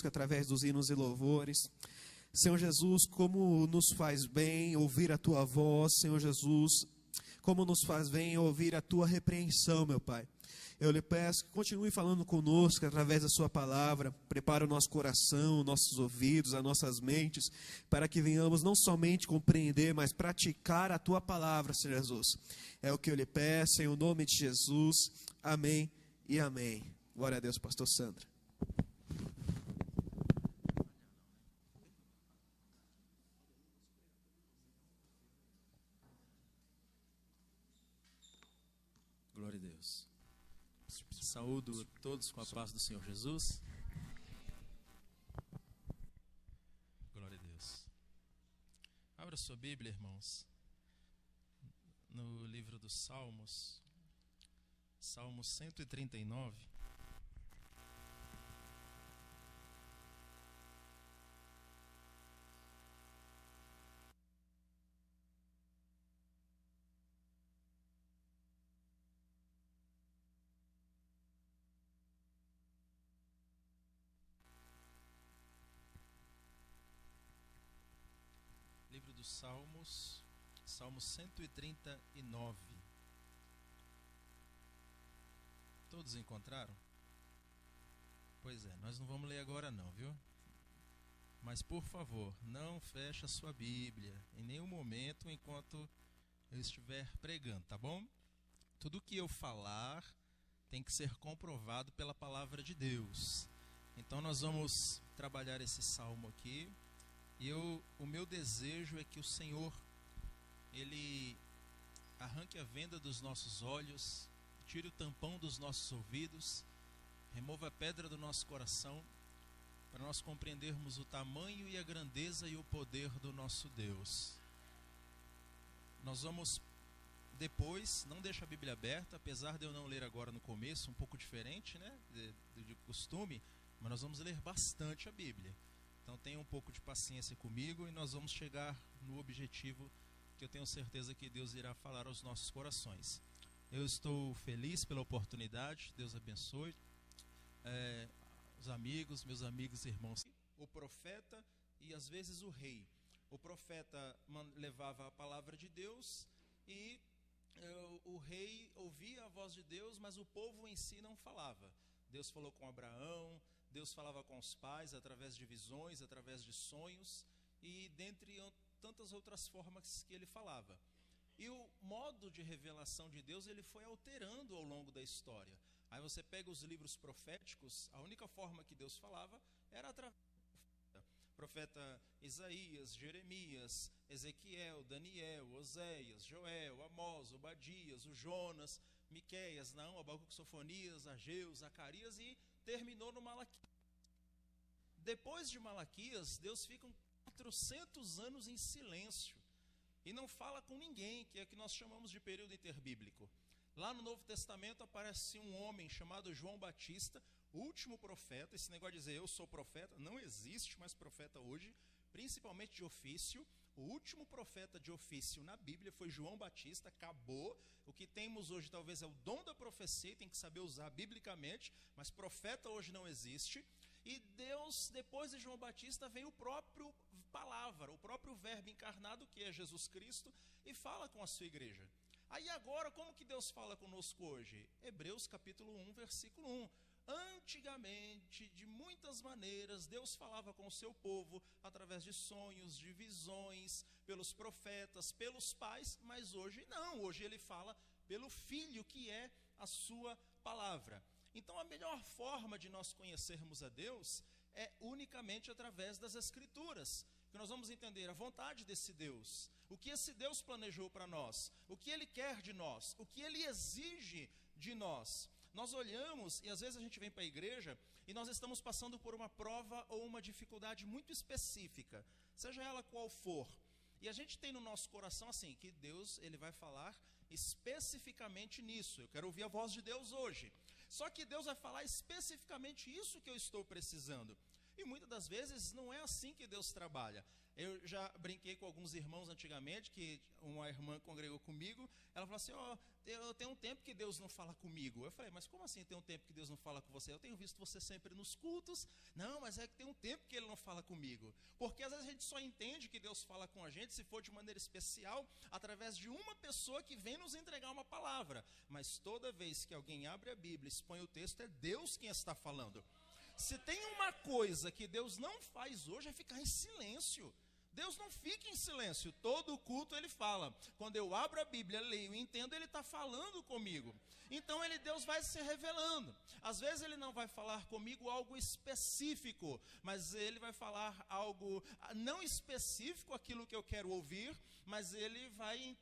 conosco através dos hinos e louvores. Senhor Jesus, como nos faz bem ouvir a Tua voz, Senhor Jesus, como nos faz bem ouvir a Tua repreensão, meu Pai. Eu lhe peço que continue falando conosco através da sua palavra, prepara o nosso coração, nossos ouvidos, as nossas mentes, para que venhamos não somente compreender, mas praticar a tua palavra, Senhor Jesus. É o que eu lhe peço, em o nome de Jesus. Amém e amém. Glória a Deus, pastor Sandra. Glória a Deus. Saúdo a todos com a paz do Senhor Jesus. Glória a Deus. Abra sua Bíblia, irmãos, no livro dos Salmos, Salmo 139. Livro dos Salmos, Salmo 139. Todos encontraram? Pois é, nós não vamos ler agora não, viu? Mas por favor, não feche a sua Bíblia em nenhum momento enquanto eu estiver pregando, tá bom? Tudo que eu falar tem que ser comprovado pela palavra de Deus. Então nós vamos trabalhar esse salmo aqui. E o meu desejo é que o Senhor, Ele arranque a venda dos nossos olhos, tire o tampão dos nossos ouvidos, remova a pedra do nosso coração, para nós compreendermos o tamanho e a grandeza e o poder do nosso Deus. Nós vamos depois, não deixa a Bíblia aberta, apesar de eu não ler agora no começo, um pouco diferente, né, de costume, mas nós vamos ler bastante a Bíblia. Então tenha um pouco de paciência comigo e nós vamos chegar no objetivo que eu tenho certeza que Deus irá falar aos nossos corações. Eu estou feliz pela oportunidade, Deus abençoe. Os amigos, meus amigos e irmãos. O profeta e às vezes o rei. O profeta levava a palavra de Deus e o rei ouvia a voz de Deus, mas o povo em si não falava. Deus falou com Abraão, Deus falava com os pais através de visões, através de sonhos e dentre tantas outras formas que ele falava. E o modo de revelação de Deus ele foi alterando ao longo da história. Aí você pega os livros proféticos, a única forma que Deus falava era através do profeta Isaías, Jeremias, Ezequiel, Daniel, Oséias, Joel, Amós, Obadias, o Jonas, Miqueias, Naão, Abacuque, Sofonias, Ageu, Zacarias e terminou no Malaquias. Depois de Malaquias, Deus fica 400 anos em silêncio e não fala com ninguém, que é o que nós chamamos de período interbíblico. Lá no Novo Testamento aparece um homem chamado João Batista, o último profeta. Esse negócio de dizer eu sou profeta, não existe mais profeta hoje, principalmente de ofício. O último profeta de ofício na Bíblia foi João Batista, acabou. O que temos hoje talvez é o dom da profecia, tem que saber usar biblicamente, mas profeta hoje não existe. E Deus, depois de João Batista, vem o próprio palavra, o próprio verbo encarnado, que é Jesus Cristo, e fala com a sua igreja. Aí agora, como que Deus fala conosco hoje? Hebreus capítulo 1, versículo 1. Antigamente, de muitas maneiras, Deus falava com o seu povo através de sonhos, de visões, pelos profetas, pelos pais, mas hoje não, hoje ele fala pelo Filho, que é a sua palavra. Então a melhor forma de nós conhecermos a Deus é unicamente através das Escrituras, que nós vamos entender a vontade desse Deus, o que esse Deus planejou para nós, o que Ele quer de nós, o que Ele exige de nós. Nós olhamos e às vezes a gente vem para a igreja e nós estamos passando por uma prova ou uma dificuldade muito específica, seja ela qual for. E a gente tem no nosso coração assim, que Deus ele vai falar especificamente nisso. Eu quero ouvir a voz de Deus hoje. Só que Deus vai falar especificamente isso que eu estou precisando. E muitas das vezes não é assim que Deus trabalha. Eu já brinquei com alguns irmãos antigamente, que uma irmã congregou comigo, ela falou assim, eu tenho um tempo que Deus não fala comigo. Eu falei, mas como assim tem um tempo que Deus não fala com você? Eu tenho visto você sempre nos cultos. Não, mas é que tem um tempo que Ele não fala comigo. Porque às vezes a gente só entende que Deus fala com a gente, se for de maneira especial, através de uma pessoa que vem nos entregar uma palavra. Mas toda vez que alguém abre a Bíblia, expõe o texto, é Deus quem está falando. Se tem uma coisa que Deus não faz hoje, é ficar em silêncio. Deus não fica em silêncio, todo culto Ele fala. Quando eu abro a Bíblia, leio e entendo, Ele está falando comigo. Então Deus vai se revelando. Às vezes Ele não vai falar comigo algo específico, mas Ele vai falar algo não específico, aquilo que eu quero ouvir, mas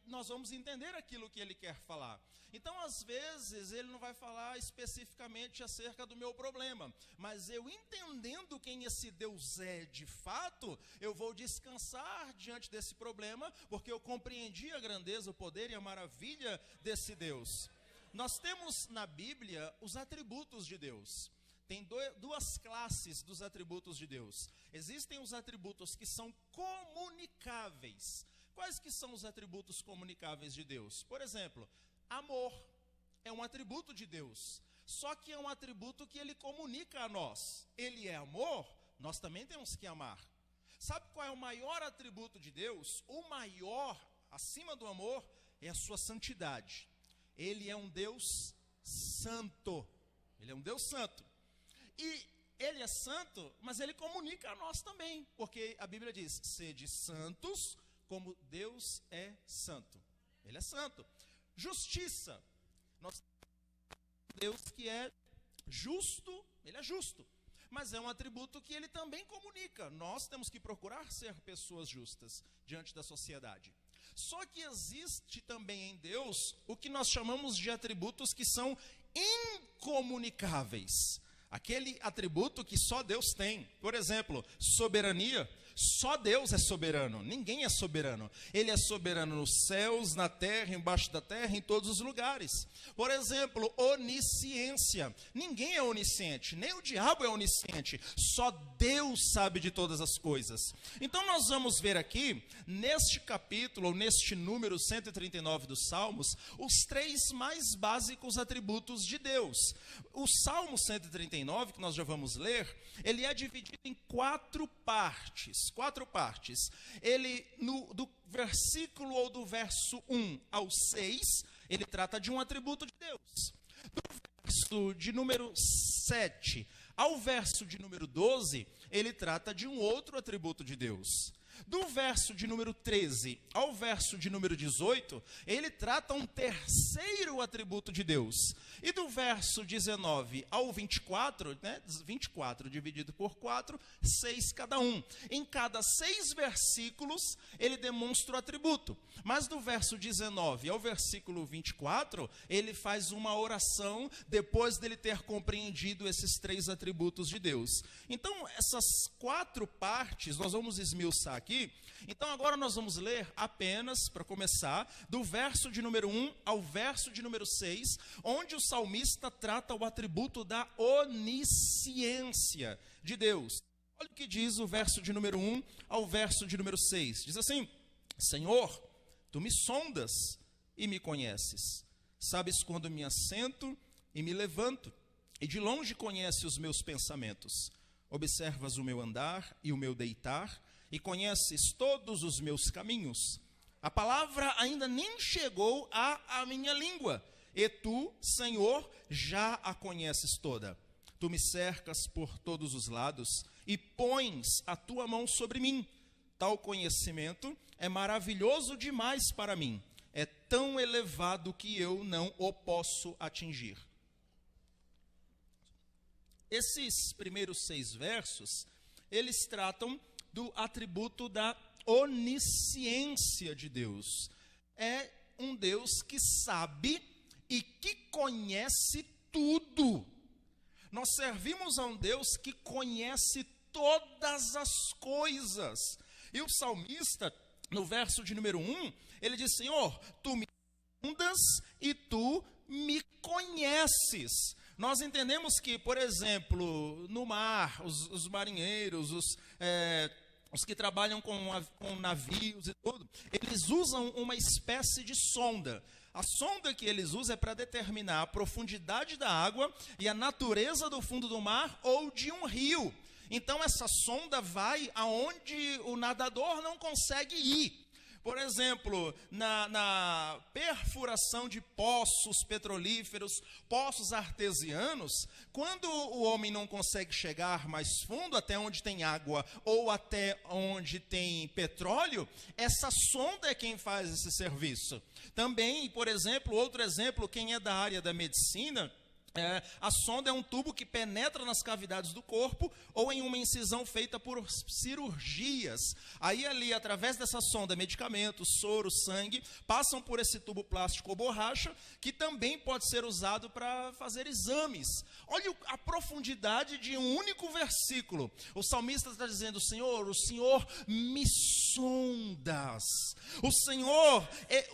nós vamos entender aquilo que Ele quer falar. Então às vezes Ele não vai falar especificamente acerca do meu problema, mas eu entendendo quem esse Deus é de fato, eu vou descansar diante desse problema, porque eu compreendi a grandeza, o poder e a maravilha desse Deus. Nós temos na Bíblia os atributos de Deus. Tem duas classes dos atributos de Deus. Existem os atributos que são comunicáveis. Quais que são os atributos comunicáveis de Deus? Por exemplo, amor é um atributo de Deus. Só que é um atributo que Ele comunica a nós. Ele é amor, nós também temos que amar. Sabe qual é o maior atributo de Deus? O maior, acima do amor, é a sua santidade. Ele é um Deus santo. Ele é um Deus santo. E Ele é santo, mas Ele comunica a nós também. Porque a Bíblia diz, sede santos como Deus é santo. Ele é santo. Justiça. Nós temos um Deus que é justo, Ele é justo. Mas é um atributo que Ele também comunica. Nós temos que procurar ser pessoas justas diante da sociedade. Só que existe também em Deus o que nós chamamos de atributos que são incomunicáveis. Aquele atributo que só Deus tem. Por exemplo, soberania. Só Deus é soberano, ninguém é soberano. Ele é soberano nos céus, na terra, embaixo da terra, em todos os lugares. Por exemplo, onisciência. Ninguém é onisciente, nem o diabo é onisciente. Só Deus sabe de todas as coisas. Então nós vamos ver aqui, neste capítulo, ou neste número 139 dos Salmos, os três mais básicos atributos de Deus. O Salmo 139, que nós já vamos ler, ele é dividido em quatro partes. Ele, do versículo ou do verso 1 ao 6, ele trata de um atributo de Deus. Do verso de número 7 ao verso de número 12, ele trata de um outro atributo de Deus. Do verso de número 13 ao verso de número 18, ele trata um terceiro atributo de Deus. E do verso 19 ao 24, 24 dividido por 4, 6 cada um. Em cada 6 versículos, ele demonstra o atributo. Mas do verso 19 ao versículo 24, ele faz uma oração depois dele ter compreendido esses 3 atributos de Deus. Então, essas 4 partes, nós vamos esmiuçar aqui. Então agora nós vamos ler apenas, para começar, do verso de número 1 ao verso de número 6, onde o salmista trata o atributo da onisciência de Deus. Olha o que diz o verso de número 1 ao verso de número 6. Diz assim: Senhor, tu me sondas e me conheces. Sabes quando me assento e me levanto, e de longe conheces os meus pensamentos. Observas o meu andar e o meu deitar, e conheces todos os meus caminhos. A palavra ainda nem chegou à minha língua, e tu, Senhor, já a conheces toda. Tu me cercas por todos os lados, e pões a tua mão sobre mim. Tal conhecimento é maravilhoso demais para mim. É tão elevado que eu não o posso atingir. Esses primeiros 6 versos, eles tratam do atributo da onisciência de Deus. É um Deus que sabe e que conhece tudo. Nós servimos a um Deus que conhece todas as coisas. E o salmista, no verso de número 1, ele diz: Senhor, tu me sondas e tu me conheces. Nós entendemos que, por exemplo, no mar, os marinheiros, os que trabalham com navios e tudo, eles usam uma espécie de sonda. A sonda que eles usam é para determinar a profundidade da água e a natureza do fundo do mar ou de um rio. Então essa sonda vai aonde o nadador não consegue ir. Por exemplo, na perfuração de poços petrolíferos, poços artesianos, quando o homem não consegue chegar mais fundo, até onde tem água ou até onde tem petróleo, essa sonda é quem faz esse serviço. Também, por exemplo, outro exemplo, quem é da área da medicina, a sonda é um tubo que penetra nas cavidades do corpo ou em uma incisão feita por cirurgias. Aí ali, através dessa sonda, medicamentos, soro, sangue, passam por esse tubo plástico ou borracha, que também pode ser usado para fazer exames. Olha a profundidade de um único versículo. O salmista está dizendo: Senhor, o Senhor me sondas. O Senhor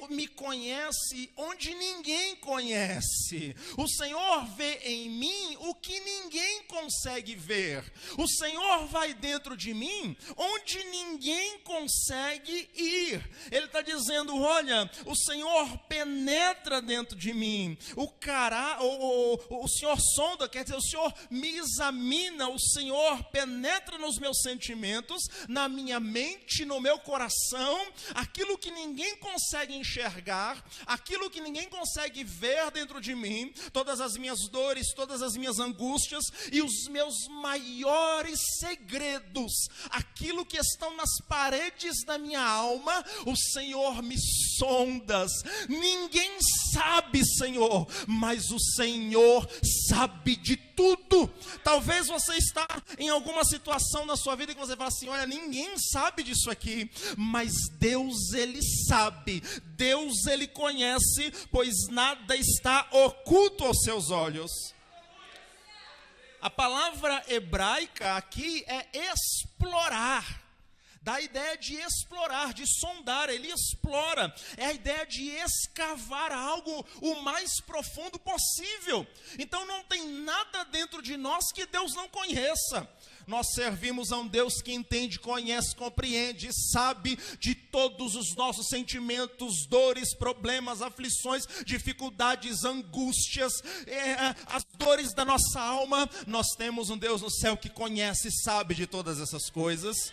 me conhece onde ninguém conhece. O Senhor vê em mim o que ninguém consegue ver. O Senhor vai dentro de mim onde ninguém consegue ir. Ele está dizendo: olha, o Senhor penetra dentro de mim. O Senhor sonda, quer dizer, o Senhor me examina. O Senhor penetra nos meus sentimentos, na minha mente, no meu coração. Aquilo que ninguém consegue enxergar, aquilo que ninguém consegue ver dentro de mim, todas as minhas dores, todas as minhas angústias e os meus maiores segredos, aquilo que estão nas paredes da minha alma, o Senhor me sondas. Ninguém sabe, Senhor, mas o Senhor sabe de tudo. Talvez você está em alguma situação na sua vida que você fala assim: olha, ninguém sabe disso aqui, mas Deus, Ele sabe. Deus, Ele conhece, pois nada está oculto aos seus olhos. A palavra hebraica aqui é explorar. Dá a ideia de explorar, de sondar. Ele explora. É a ideia de escavar algo o mais profundo possível. Então não tem nada dentro de nós que Deus não conheça. Nós servimos a um Deus que entende, conhece, compreende, sabe de todos os nossos sentimentos, dores, problemas, aflições, dificuldades, angústias, as dores da nossa alma. Nós temos um Deus no céu que conhece e sabe de todas essas coisas.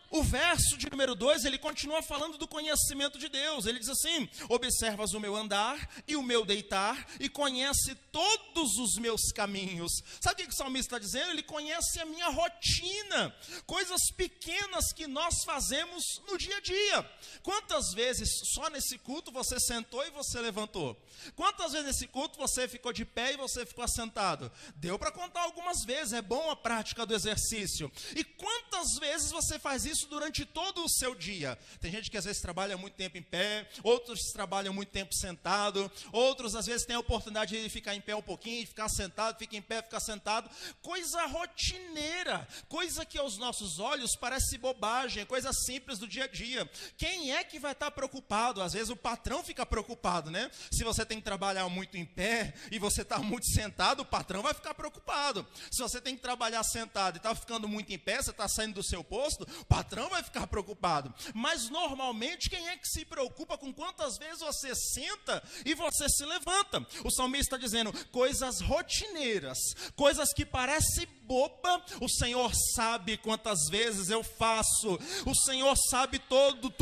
O verso de número 2, ele continua falando do conhecimento de Deus. Ele diz assim: observas o meu andar e o meu deitar e conhece todos os meus caminhos. Sabe o que o salmista está dizendo? Ele conhece a minha rotina, coisas pequenas que nós fazemos no dia a dia. Quantas vezes só nesse culto você sentou e você levantou? Quantas vezes nesse culto você ficou de pé e você ficou assentado? Deu para contar algumas vezes, é bom a prática do exercício. E quantas vezes você faz isso durante todo o seu dia? Tem gente que às vezes trabalha muito tempo em pé, outros trabalham muito tempo sentado, outros às vezes têm a oportunidade de ficar em pé um pouquinho, ficar sentado, fica em pé, ficar sentado. Coisa rotineira, coisa que aos nossos olhos parece bobagem, coisa simples do dia a dia. Quem é que vai estar preocupado? Às vezes o patrão fica preocupado, né? Se você tem que trabalhar muito em pé e você está muito sentado, o patrão vai ficar preocupado. Se você tem que trabalhar sentado e está ficando muito em pé, você está saindo do seu posto, o patrão vai ficar preocupado. Mas normalmente quem é que se preocupa com quantas vezes você senta e você se levanta? O salmista está dizendo coisas rotineiras, coisas que parecem boba, o Senhor sabe quantas vezes eu faço. O Senhor sabe tudo.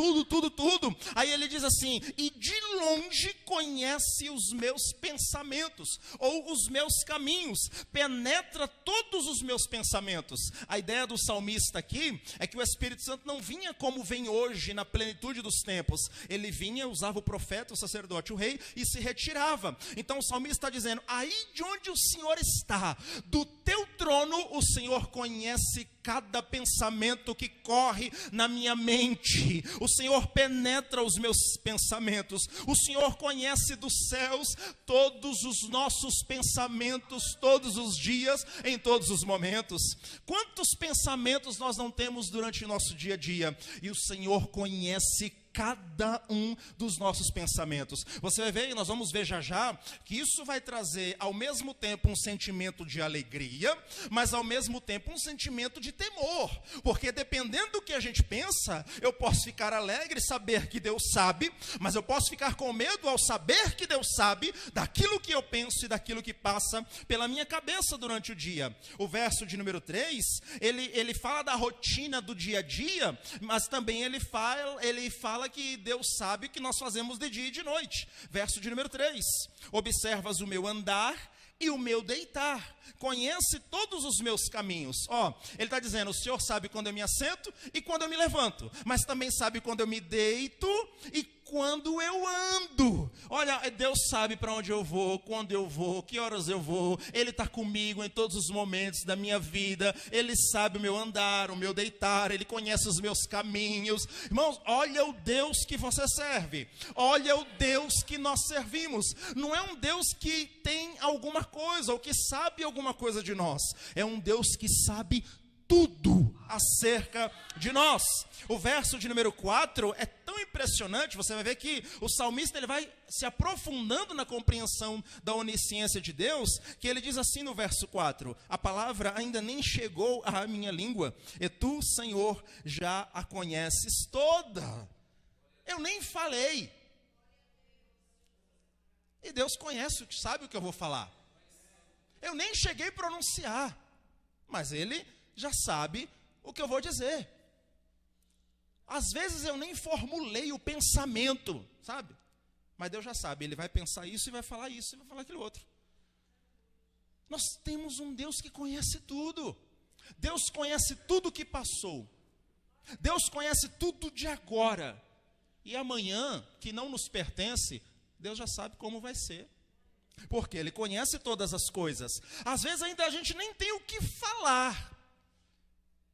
Aí ele diz assim: e de longe conhece os meus pensamentos, ou os meus caminhos, penetra todos os meus pensamentos. A ideia do salmista aqui é que o Espírito Santo não vinha como vem hoje na plenitude dos tempos. Ele vinha, usava o profeta, o sacerdote, o rei, e se retirava. Então o salmista está dizendo: aí de onde o Senhor está, do teu trono, o Senhor conhece cada pensamento que corre na minha mente. O Senhor penetra os meus pensamentos. O Senhor conhece dos céus todos os nossos pensamentos, todos os dias, em todos os momentos. Quantos pensamentos nós não temos durante o nosso dia a dia? E o Senhor conhece cada um dos nossos pensamentos. Você vai ver, e nós vamos ver já já, que isso vai trazer ao mesmo tempo um sentimento de alegria, mas ao mesmo tempo um sentimento de temor, porque dependendo do que a gente pensa, eu posso ficar alegre e saber que Deus sabe, mas eu posso ficar com medo ao saber que Deus sabe daquilo que eu penso e daquilo que passa pela minha cabeça durante o dia. O verso de número 3, ele fala da rotina do dia a dia, mas também ele fala que Deus sabe o que nós fazemos de dia e de noite. Verso de número 3, observas o meu andar e o meu deitar, conhece todos os meus caminhos. Ele está dizendo, o Senhor sabe quando eu me assento e quando eu me levanto, mas também sabe quando eu me deito e quando eu ando. Olha, Deus sabe para onde eu vou, quando eu vou, que horas eu vou. Ele está comigo em todos os momentos da minha vida. Ele sabe o meu andar, o meu deitar. Ele conhece os meus caminhos. Irmãos, olha o Deus que você serve. Olha o Deus que nós servimos. Não é um Deus que tem alguma coisa ou que sabe alguma coisa de nós. É um Deus que sabe tudo acerca de nós. O verso de número 4 é tão impressionante, você vai ver que o salmista ele vai se aprofundando na compreensão da onisciência de Deus, que ele diz assim no verso 4, a palavra ainda nem chegou à minha língua, e tu, Senhor, já a conheces toda. Eu nem falei. E Deus conhece, sabe o que eu vou falar. Eu nem cheguei a pronunciar, mas Ele já sabe o que eu vou dizer. Às vezes eu nem formulei o pensamento, sabe? Mas Deus já sabe, Ele vai pensar isso e vai falar isso e vai falar aquilo outro. Nós temos um Deus que conhece tudo. Deus conhece tudo que passou. Deus conhece tudo de agora. E amanhã, que não nos pertence, Deus já sabe como vai ser. Porque Ele conhece todas as coisas. Às vezes ainda a gente nem tem o que falar.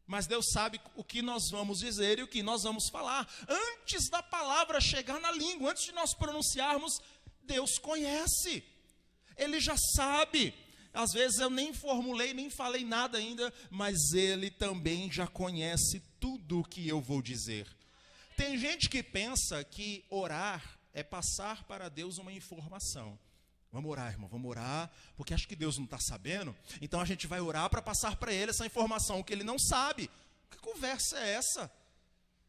Mas Deus sabe o que nós vamos dizer e o que nós vamos falar. Antes da palavra chegar na língua, antes de nós pronunciarmos, Deus conhece. Ele já sabe. Às vezes eu nem formulei, nem falei nada ainda, mas Ele também já conhece tudo o que eu vou dizer. Tem gente que pensa que orar é passar para Deus uma informação. Vamos orar, irmão, vamos orar, porque acho que Deus não está sabendo, então a gente vai orar para passar para Ele essa informação que Ele não sabe. Que conversa é essa?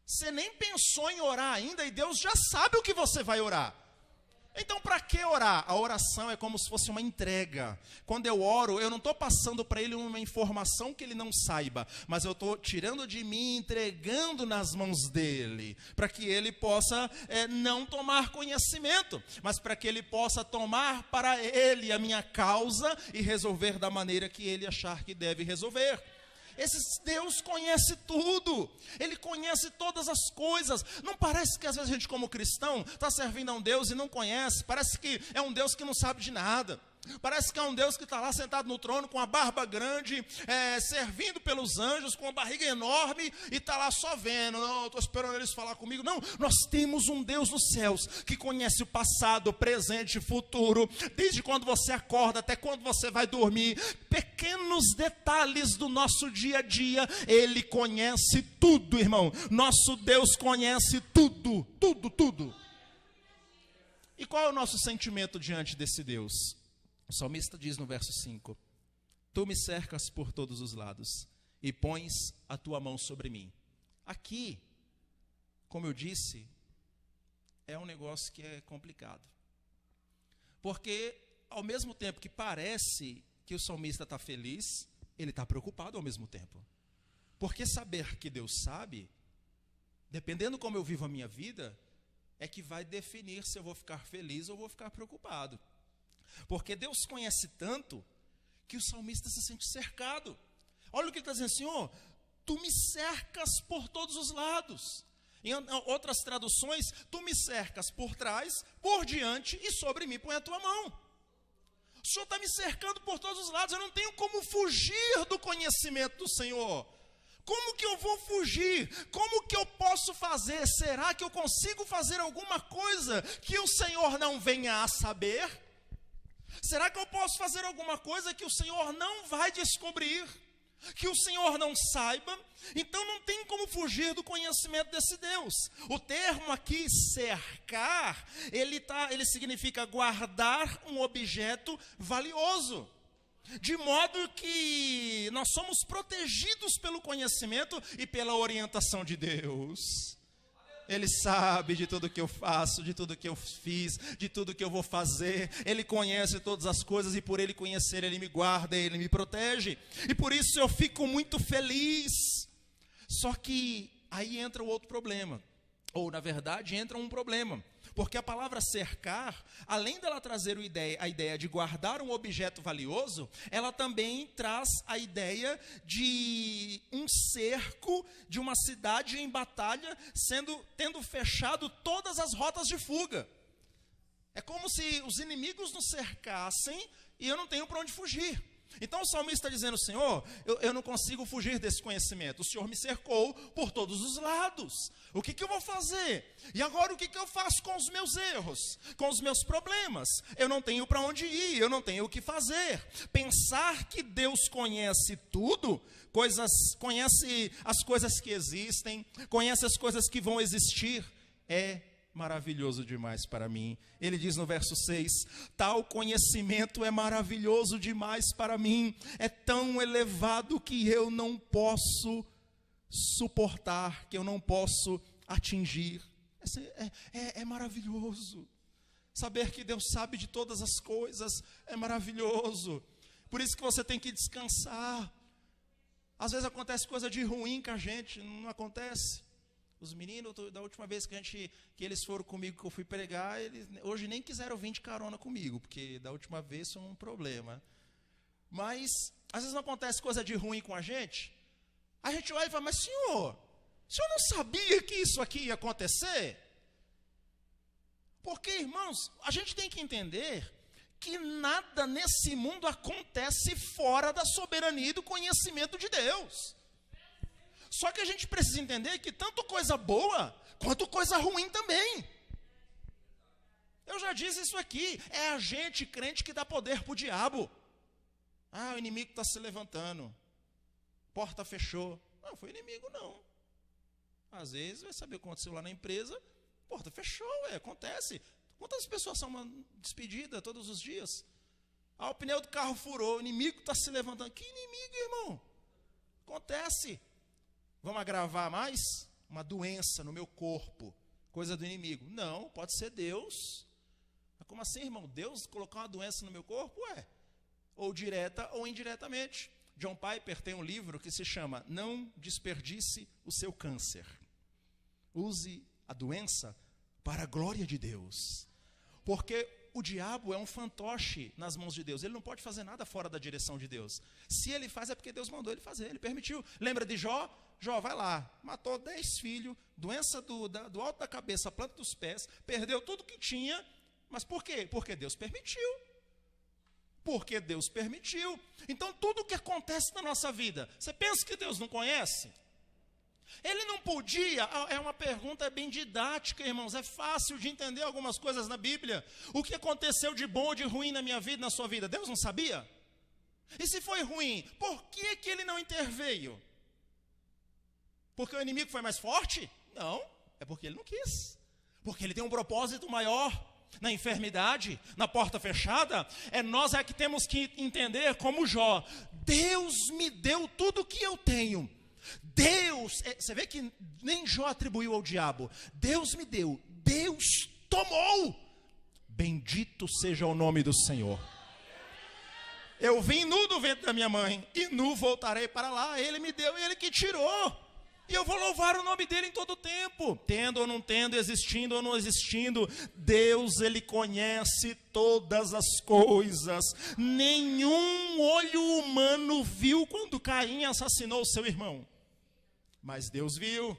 Você nem pensou em orar ainda e Deus já sabe o que você vai orar. Então para que orar? A oração é como se fosse uma entrega. Quando eu oro, eu não estou passando para Ele uma informação que Ele não saiba, mas eu estou tirando de mim, entregando nas mãos dEle, para que Ele possa não tomar conhecimento, mas para que Ele possa tomar para Ele a minha causa e resolver da maneira que Ele achar que deve resolver. Esse Deus conhece tudo, Ele conhece todas as coisas. Não parece que às vezes a gente como cristão está servindo a um Deus e não conhece? Parece que é um Deus que não sabe de nada. Parece que é um Deus que está lá sentado no trono com a barba grande, servindo pelos anjos, com a barriga enorme e está lá só vendo. Não, estou esperando eles falar comigo. Não, nós temos um Deus nos céus que conhece o passado, o presente, o futuro, desde quando você acorda até quando você vai dormir. Pequenos detalhes do nosso dia a dia, Ele conhece tudo, irmão. Nosso Deus conhece tudo, tudo, tudo. E qual é o nosso sentimento diante desse Deus? O salmista diz no verso 5, tu me cercas por todos os lados e pões a tua mão sobre mim. Aqui, como eu disse, é um negócio que é complicado. Porque ao mesmo tempo que parece que o salmista está feliz, ele está preocupado ao mesmo tempo. Porque saber que Deus sabe, dependendo como eu vivo a minha vida, é que vai definir se eu vou ficar feliz ou vou ficar preocupado. Porque Deus conhece tanto que o salmista se sente cercado. Olha o que ele está dizendo, Senhor, tu me cercas por todos os lados. Em outras traduções, tu me cercas por trás, por diante e sobre mim põe a tua mão. O Senhor está me cercando por todos os lados, eu não tenho como fugir do conhecimento do Senhor. Como que eu vou fugir? Como que eu posso fazer? Será que eu consigo fazer alguma coisa que o Senhor não venha a saber? Será que eu posso fazer alguma coisa que o Senhor não vai descobrir? que o Senhor não saiba, então não tem como fugir do conhecimento desse Deus. O termo aqui, cercar, ele significa guardar um objeto valioso, de modo que nós somos protegidos pelo conhecimento e pela orientação de Deus. Ele sabe de tudo que eu faço, de tudo que eu fiz, de tudo que eu vou fazer. Ele conhece todas as coisas e por Ele conhecer, Ele me guarda, Ele me protege. E por isso eu fico muito feliz. Só que aí entra o outro problema. Ou, na verdade, entra um problema. Porque a palavra cercar, além dela trazer a ideia de guardar um objeto valioso, ela também traz a ideia de um cerco de uma cidade em batalha, tendo fechado todas as rotas de fuga. É como se os inimigos nos cercassem e eu não tenho para onde fugir. Então o salmista está dizendo: Senhor, eu não consigo fugir desse conhecimento. O Senhor me cercou por todos os lados. O que eu vou fazer? E agora o que eu faço com os meus erros? Com os meus problemas? Eu não tenho para onde ir, eu não tenho o que fazer. Pensar que Deus conhece tudo, conhece as coisas que existem, conhece as coisas que vão existir, é maravilhoso demais para mim. Ele diz no verso 6, tal conhecimento é maravilhoso demais para mim, é tão elevado que eu não posso suportar, que eu não posso atingir. É maravilhoso. Saber que Deus sabe de todas as coisas é maravilhoso. Por isso que você tem que descansar. Às vezes acontece coisa de ruim com a gente, não acontece? Os meninos, da última vez que eles foram comigo, que eu fui pregar, eles hoje nem quiseram vir de carona comigo, porque da última vez foi um problema. Mas, às vezes não acontece coisa de ruim com a gente olha e fala: mas senhor não sabia que isso aqui ia acontecer? Porque, irmãos, a gente tem que entender que nada nesse mundo acontece fora da soberania e do conhecimento de Deus. Só que a gente precisa entender que tanto coisa boa, quanto coisa ruim também. Eu já disse isso aqui, é a gente crente que dá poder para o diabo. O inimigo está se levantando, porta fechou. Não, foi inimigo não. Às vezes, vai saber o que aconteceu lá na empresa, porta fechou, acontece. Quantas pessoas são despedidas todos os dias? O pneu do carro furou, o inimigo está se levantando. Que inimigo, irmão? Acontece. Vamos agravar mais? Uma doença no meu corpo, coisa do inimigo. Não, pode ser Deus. Mas como assim, irmão? Deus colocou uma doença no meu corpo? Ou direta ou indiretamente. John Piper tem um livro que se chama Não Desperdice o Seu Câncer. Use a doença para a glória de Deus. Porque o diabo é um fantoche nas mãos de Deus. Ele não pode fazer nada fora da direção de Deus. Se ele faz, é porque Deus mandou ele fazer, ele permitiu. Lembra de Jó? Jó, vai lá, matou 10 filhos, doença do alto da cabeça, a planta dos pés, perdeu tudo que tinha. Mas por quê? Porque Deus permitiu. Porque Deus permitiu. Então tudo o que acontece na nossa vida, você pensa que Deus não conhece? Ele não podia, é uma pergunta bem didática, irmãos, é fácil de entender algumas coisas na Bíblia. O que aconteceu de bom ou de ruim na minha vida, na sua vida, Deus não sabia? E se foi ruim, por que ele não interveio? Porque o inimigo foi mais forte? Não, é porque ele não quis. Porque ele tem um propósito maior. Na enfermidade, na porta fechada, nós que temos que entender como Jó. Deus me deu tudo o que eu tenho. Deus, você vê que nem Jó atribuiu ao diabo. Deus me deu, Deus tomou. Bendito seja o nome do Senhor. Eu vim nu do ventre da minha mãe, e nu voltarei para lá. Ele me deu e ele que tirou. E eu vou louvar o nome dele em todo o tempo. Tendo ou não tendo, existindo ou não existindo, Deus, ele conhece todas as coisas. Nenhum olho humano viu quando Caim assassinou o seu irmão. Mas Deus viu.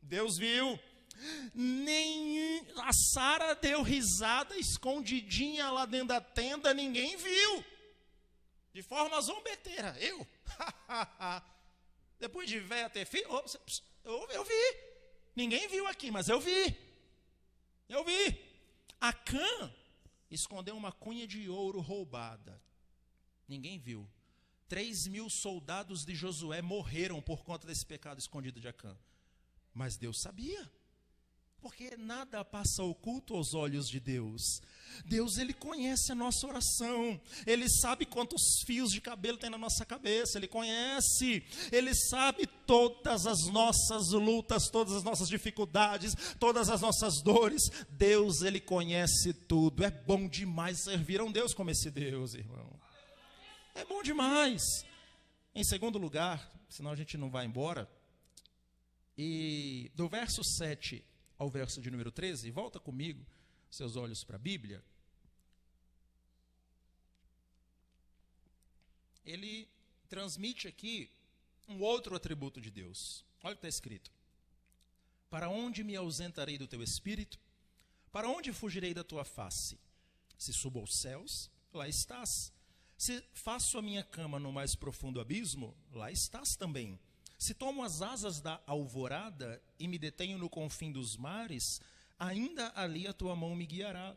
Deus viu. A Sara deu risada escondidinha lá dentro da tenda, ninguém viu. De forma zombeteira. Eu? Depois de velha ter filho, eu vi. Ninguém viu aqui, mas eu vi. Eu vi. Acã escondeu uma cunha de ouro roubada. Ninguém viu. 3.000 soldados de Josué morreram por conta desse pecado escondido de Acã. Mas Deus sabia. Porque nada passa oculto aos olhos de Deus. Deus, Ele conhece a nossa oração. Ele sabe quantos fios de cabelo tem na nossa cabeça. Ele conhece. Ele sabe todas as nossas lutas, todas as nossas dificuldades, todas as nossas dores. Deus, Ele conhece tudo. É bom demais servir a um Deus como esse Deus, irmão. É bom demais. Em segundo lugar, senão a gente não vai embora. E do verso 7 ao verso de número 13, volta comigo, seus olhos para a Bíblia. Ele transmite aqui um outro atributo de Deus. Olha o que está escrito. Para onde me ausentarei do teu espírito? Para onde fugirei da tua face? Se subo aos céus, lá estás. Se faço a minha cama no mais profundo abismo, lá estás também. Se tomo as asas da alvorada e me detenho no confim dos mares, ainda ali a tua mão me guiará,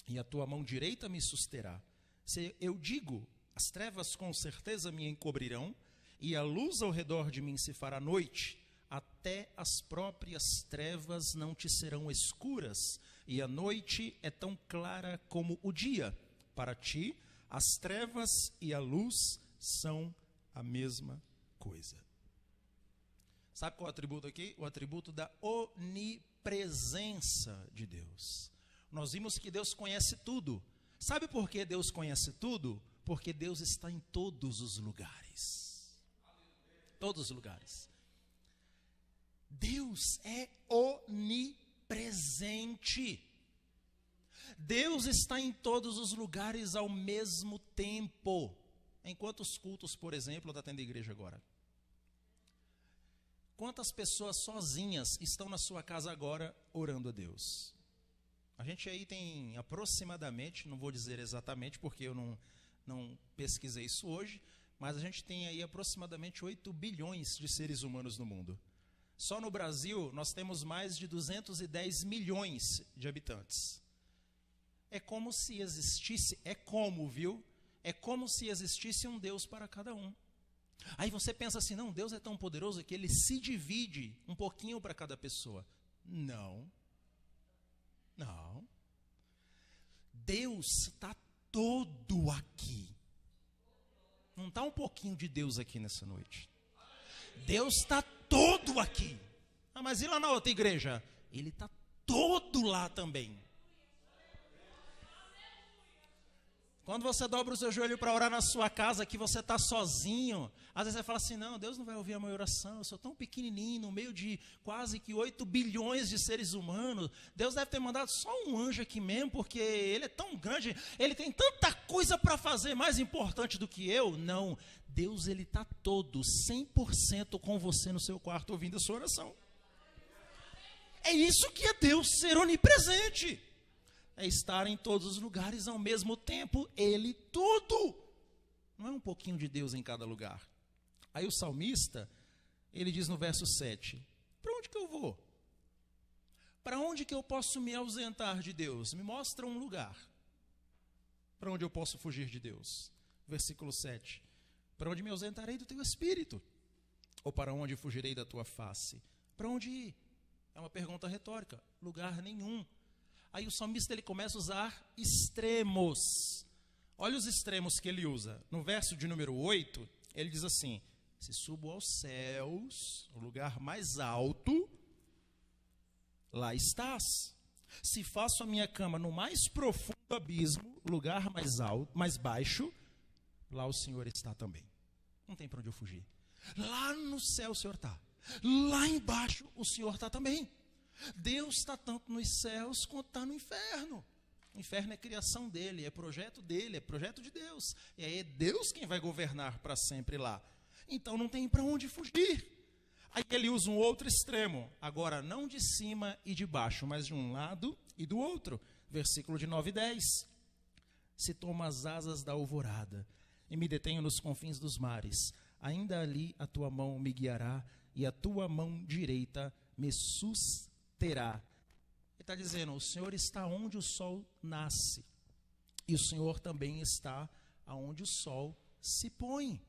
e a tua mão direita me susterá. Se eu digo, as trevas com certeza me encobrirão, e a luz ao redor de mim se fará noite, até as próprias trevas não te serão escuras, e a noite é tão clara como o dia. Para ti, as trevas e a luz são a mesma coisa. Sabe qual é o atributo aqui? O atributo da onipresença de Deus. Nós vimos que Deus conhece tudo. Sabe por que Deus conhece tudo? Porque Deus está em todos os lugares. Todos os lugares. Deus é onipresente. Deus está em todos os lugares ao mesmo tempo. Em quantos cultos, por exemplo, está tendo igreja agora? Quantas pessoas sozinhas estão na sua casa agora orando a Deus? A gente aí tem aproximadamente, não vou dizer exatamente porque eu não pesquisei isso hoje, mas a gente tem aí aproximadamente 8 bilhões de seres humanos no mundo. Só no Brasil nós temos mais de 210 milhões de habitantes. É como se existisse, é como se existisse um Deus para cada um. Aí você pensa assim, não, Deus é tão poderoso que Ele se divide um pouquinho para cada pessoa. Não. Deus está todo aqui. Não está um pouquinho de Deus aqui nessa noite. Deus está todo aqui. Ah, mas e lá na outra igreja? Ele está todo lá também. Quando você dobra o seu joelho para orar na sua casa, que você está sozinho, às vezes você fala assim, não, Deus não vai ouvir a minha oração, eu sou tão pequenininho, no meio de quase que 8 bilhões de seres humanos, Deus deve ter mandado só um anjo aqui mesmo, porque Ele é tão grande, Ele tem tanta coisa para fazer, mais importante do que eu. Não, Deus, Ele está todo, 100% com você no seu quarto, ouvindo a sua oração. É isso que é Deus ser onipresente. É estar em todos os lugares ao mesmo tempo, Ele tudo. Não é um pouquinho de Deus em cada lugar. Aí o salmista, ele diz no verso 7, para onde que eu vou? Para onde que eu posso me ausentar de Deus? Me mostra um lugar. Para onde eu posso fugir de Deus? Versículo 7, para onde me ausentarei do teu espírito? Ou para onde fugirei da tua face? Para onde ir? É uma pergunta retórica. Lugar nenhum. Aí o salmista ele começa a usar extremos. Olha os extremos que ele usa. No verso de número 8, ele diz assim, se subo aos céus, o lugar mais alto, lá estás. Se faço a minha cama no mais profundo abismo, lugar mais alto, mais baixo, lá o Senhor está também. Não tem para onde eu fugir. Lá no céu o Senhor está. Lá embaixo o Senhor está também. Deus está tanto nos céus quanto está no inferno. O inferno é criação dele, é projeto dele, é projeto de Deus. E aí é Deus quem vai governar para sempre lá. Então não tem para onde fugir. Aí ele usa um outro extremo. Agora não de cima e de baixo, mas de um lado e do outro. Versículo de 9 e 10. Se tomo as asas da alvorada e me detenho nos confins dos mares, ainda ali a tua mão me guiará e a tua mão direita me sustentará. Ele está dizendo, o Senhor está onde o sol nasce, e o Senhor também está aonde o sol se põe.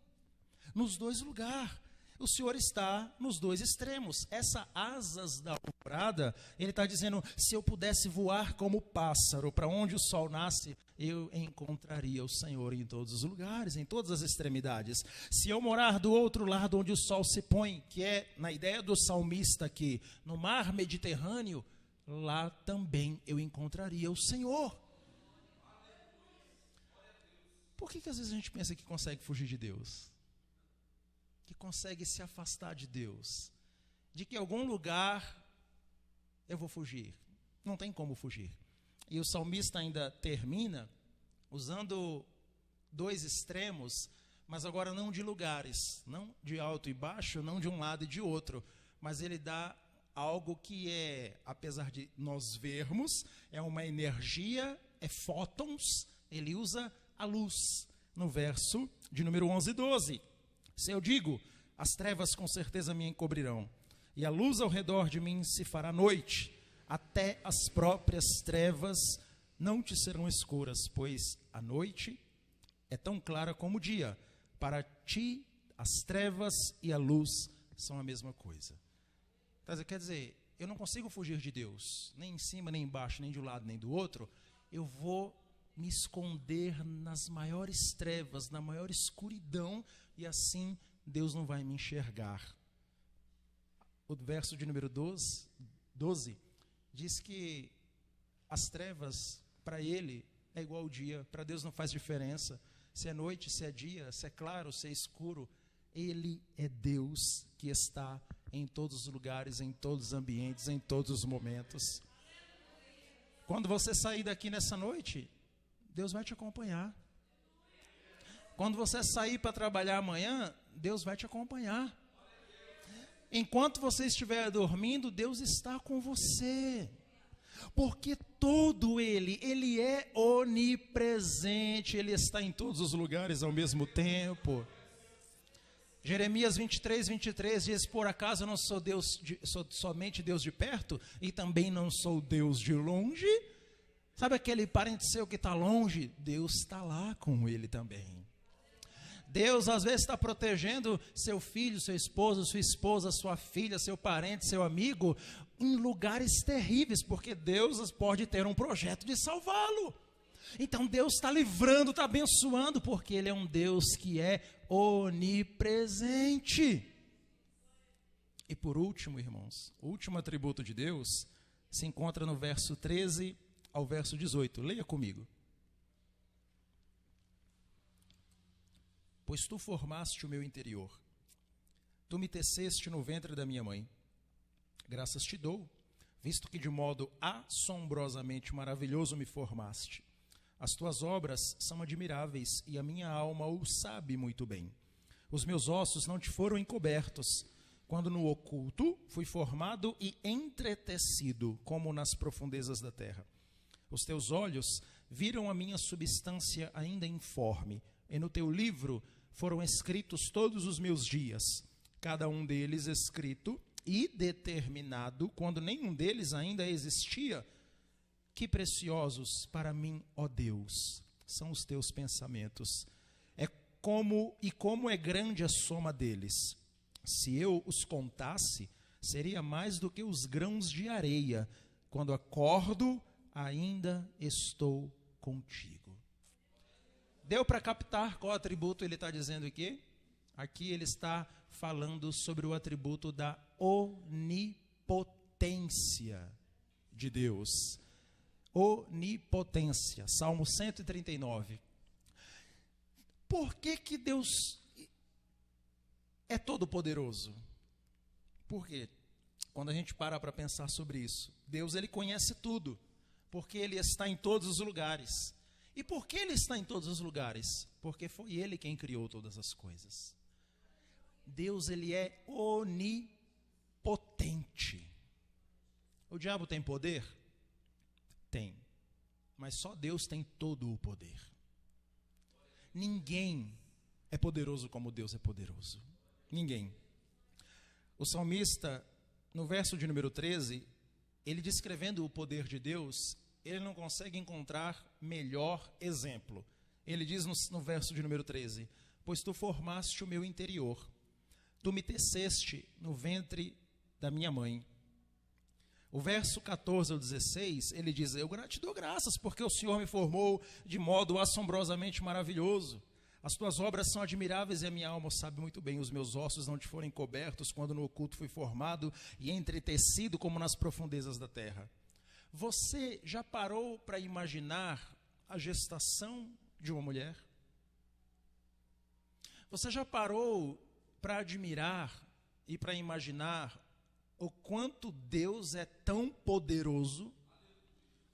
Nos dois lugares. O Senhor está nos dois extremos. Essa asas da alvorada, ele está dizendo, se eu pudesse voar como pássaro, para onde o sol nasce, eu encontraria o Senhor em todos os lugares, em todas as extremidades. Se eu morar do outro lado onde o sol se põe, que é na ideia do salmista aqui, no mar Mediterrâneo, lá também eu encontraria o Senhor. Por que às vezes a gente pensa que consegue fugir de Deus? Que consegue se afastar de Deus? De que em algum lugar eu vou fugir. Não tem como fugir. E o salmista ainda termina usando dois extremos, mas agora não de lugares, não de alto e baixo, não de um lado e de outro, mas ele dá algo que é, apesar de nós vermos, é uma energia, é fótons, ele usa a luz, no verso de número 11 e 12. Se eu digo, as trevas com certeza me encobrirão, e a luz ao redor de mim se fará noite, até as próprias trevas não te serão escuras, pois a noite é tão clara como o dia. Para ti, as trevas e a luz são a mesma coisa. Quer dizer, eu não consigo fugir de Deus, nem em cima, nem embaixo, nem de um lado, nem do outro. Eu vou me esconder nas maiores trevas, na maior escuridão, e assim Deus não vai me enxergar. O verso de número 12 diz que as trevas, para ele, é igual ao dia. Para Deus não faz diferença se é noite, se é dia, se é claro, se é escuro. Ele é Deus que está em todos os lugares, em todos os ambientes, em todos os momentos. Quando você sair daqui nessa noite, Deus vai te acompanhar. Quando você sair para trabalhar amanhã, Deus vai te acompanhar. Enquanto você estiver dormindo, Deus está com você. Porque todo ele é onipresente, ele está em todos os lugares ao mesmo tempo. Jeremias 23 diz, por acaso eu não sou Deus, sou somente Deus de perto, e também não sou Deus de longe? Sabe aquele parente seu que está longe? Deus está lá com ele também. Deus às vezes está protegendo seu filho, seu esposo, sua esposa, sua filha, seu parente, seu amigo, em lugares terríveis, porque Deus pode ter um projeto de salvá-lo. Então Deus está livrando, está abençoando, porque Ele é um Deus que é onipresente. E por último, irmãos, o último atributo de Deus se encontra no verso 13 ao verso 18. Leia comigo. Pois tu formaste o meu interior, tu me teceste no ventre da minha mãe. Graças te dou, visto que de modo assombrosamente maravilhoso me formaste. As tuas obras são admiráveis e a minha alma o sabe muito bem. Os meus ossos não te foram encobertos, quando no oculto fui formado e entretecido, como nas profundezas da terra. Os teus olhos viram a minha substância ainda informe, e no teu livro foram escritos todos os meus dias, cada um deles escrito e determinado, quando nenhum deles ainda existia. Que preciosos para mim, ó Deus, são os teus pensamentos. Como é grande a soma deles. Se eu os contasse, seria mais do que os grãos de areia. Quando acordo, ainda estou contigo. Deu para captar qual atributo ele está dizendo aqui? Aqui ele está falando sobre o atributo da onipotência de Deus. Onipotência. Salmo 139. Por que Deus é todo poderoso? Por quê? Quando a gente para pensar sobre isso, Deus ele conhece tudo, porque ele está em todos os lugares. E por que ele está em todos os lugares? Porque foi ele quem criou todas as coisas. Deus ele é onipotente. O diabo tem poder? Tem. Mas só Deus tem todo o poder. Ninguém é poderoso como Deus é poderoso. Ninguém. O salmista, no verso de número 13, ele descrevendo o poder de Deus, ele não consegue encontrar melhor exemplo. Ele diz no verso de número 13, pois tu formaste o meu interior. Tu me teceste no ventre da minha mãe. O verso 14 ao 16, ele diz: eu te dou graças, porque o Senhor me formou de modo assombrosamente maravilhoso. As tuas obras são admiráveis e a minha alma sabe muito bem. Os meus ossos não te forem cobertos quando no oculto fui formado e entretecido como nas profundezas da terra. Você já parou para imaginar a gestação de uma mulher? Você já parou para admirar e para imaginar o quanto Deus é tão poderoso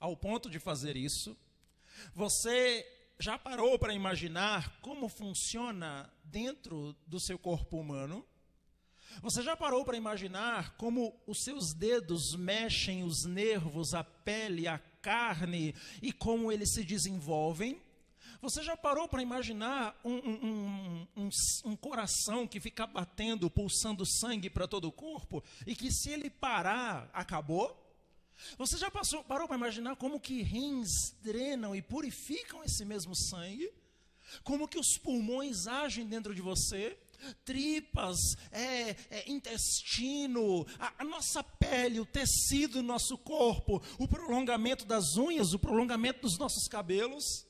ao ponto de fazer isso? Você já parou para imaginar como funciona dentro do seu corpo humano? Você já parou para imaginar como os seus dedos mexem os nervos, a pele, a carne e como eles se desenvolvem? Você já parou para imaginar um coração que fica batendo, pulsando sangue para todo o corpo e que se ele parar, acabou? Você já parou para imaginar como que rins drenam e purificam esse mesmo sangue? Como que os pulmões agem dentro de você? Tripas, intestino, a nossa pele, o tecido do nosso corpo, o prolongamento das unhas, o prolongamento dos nossos cabelos.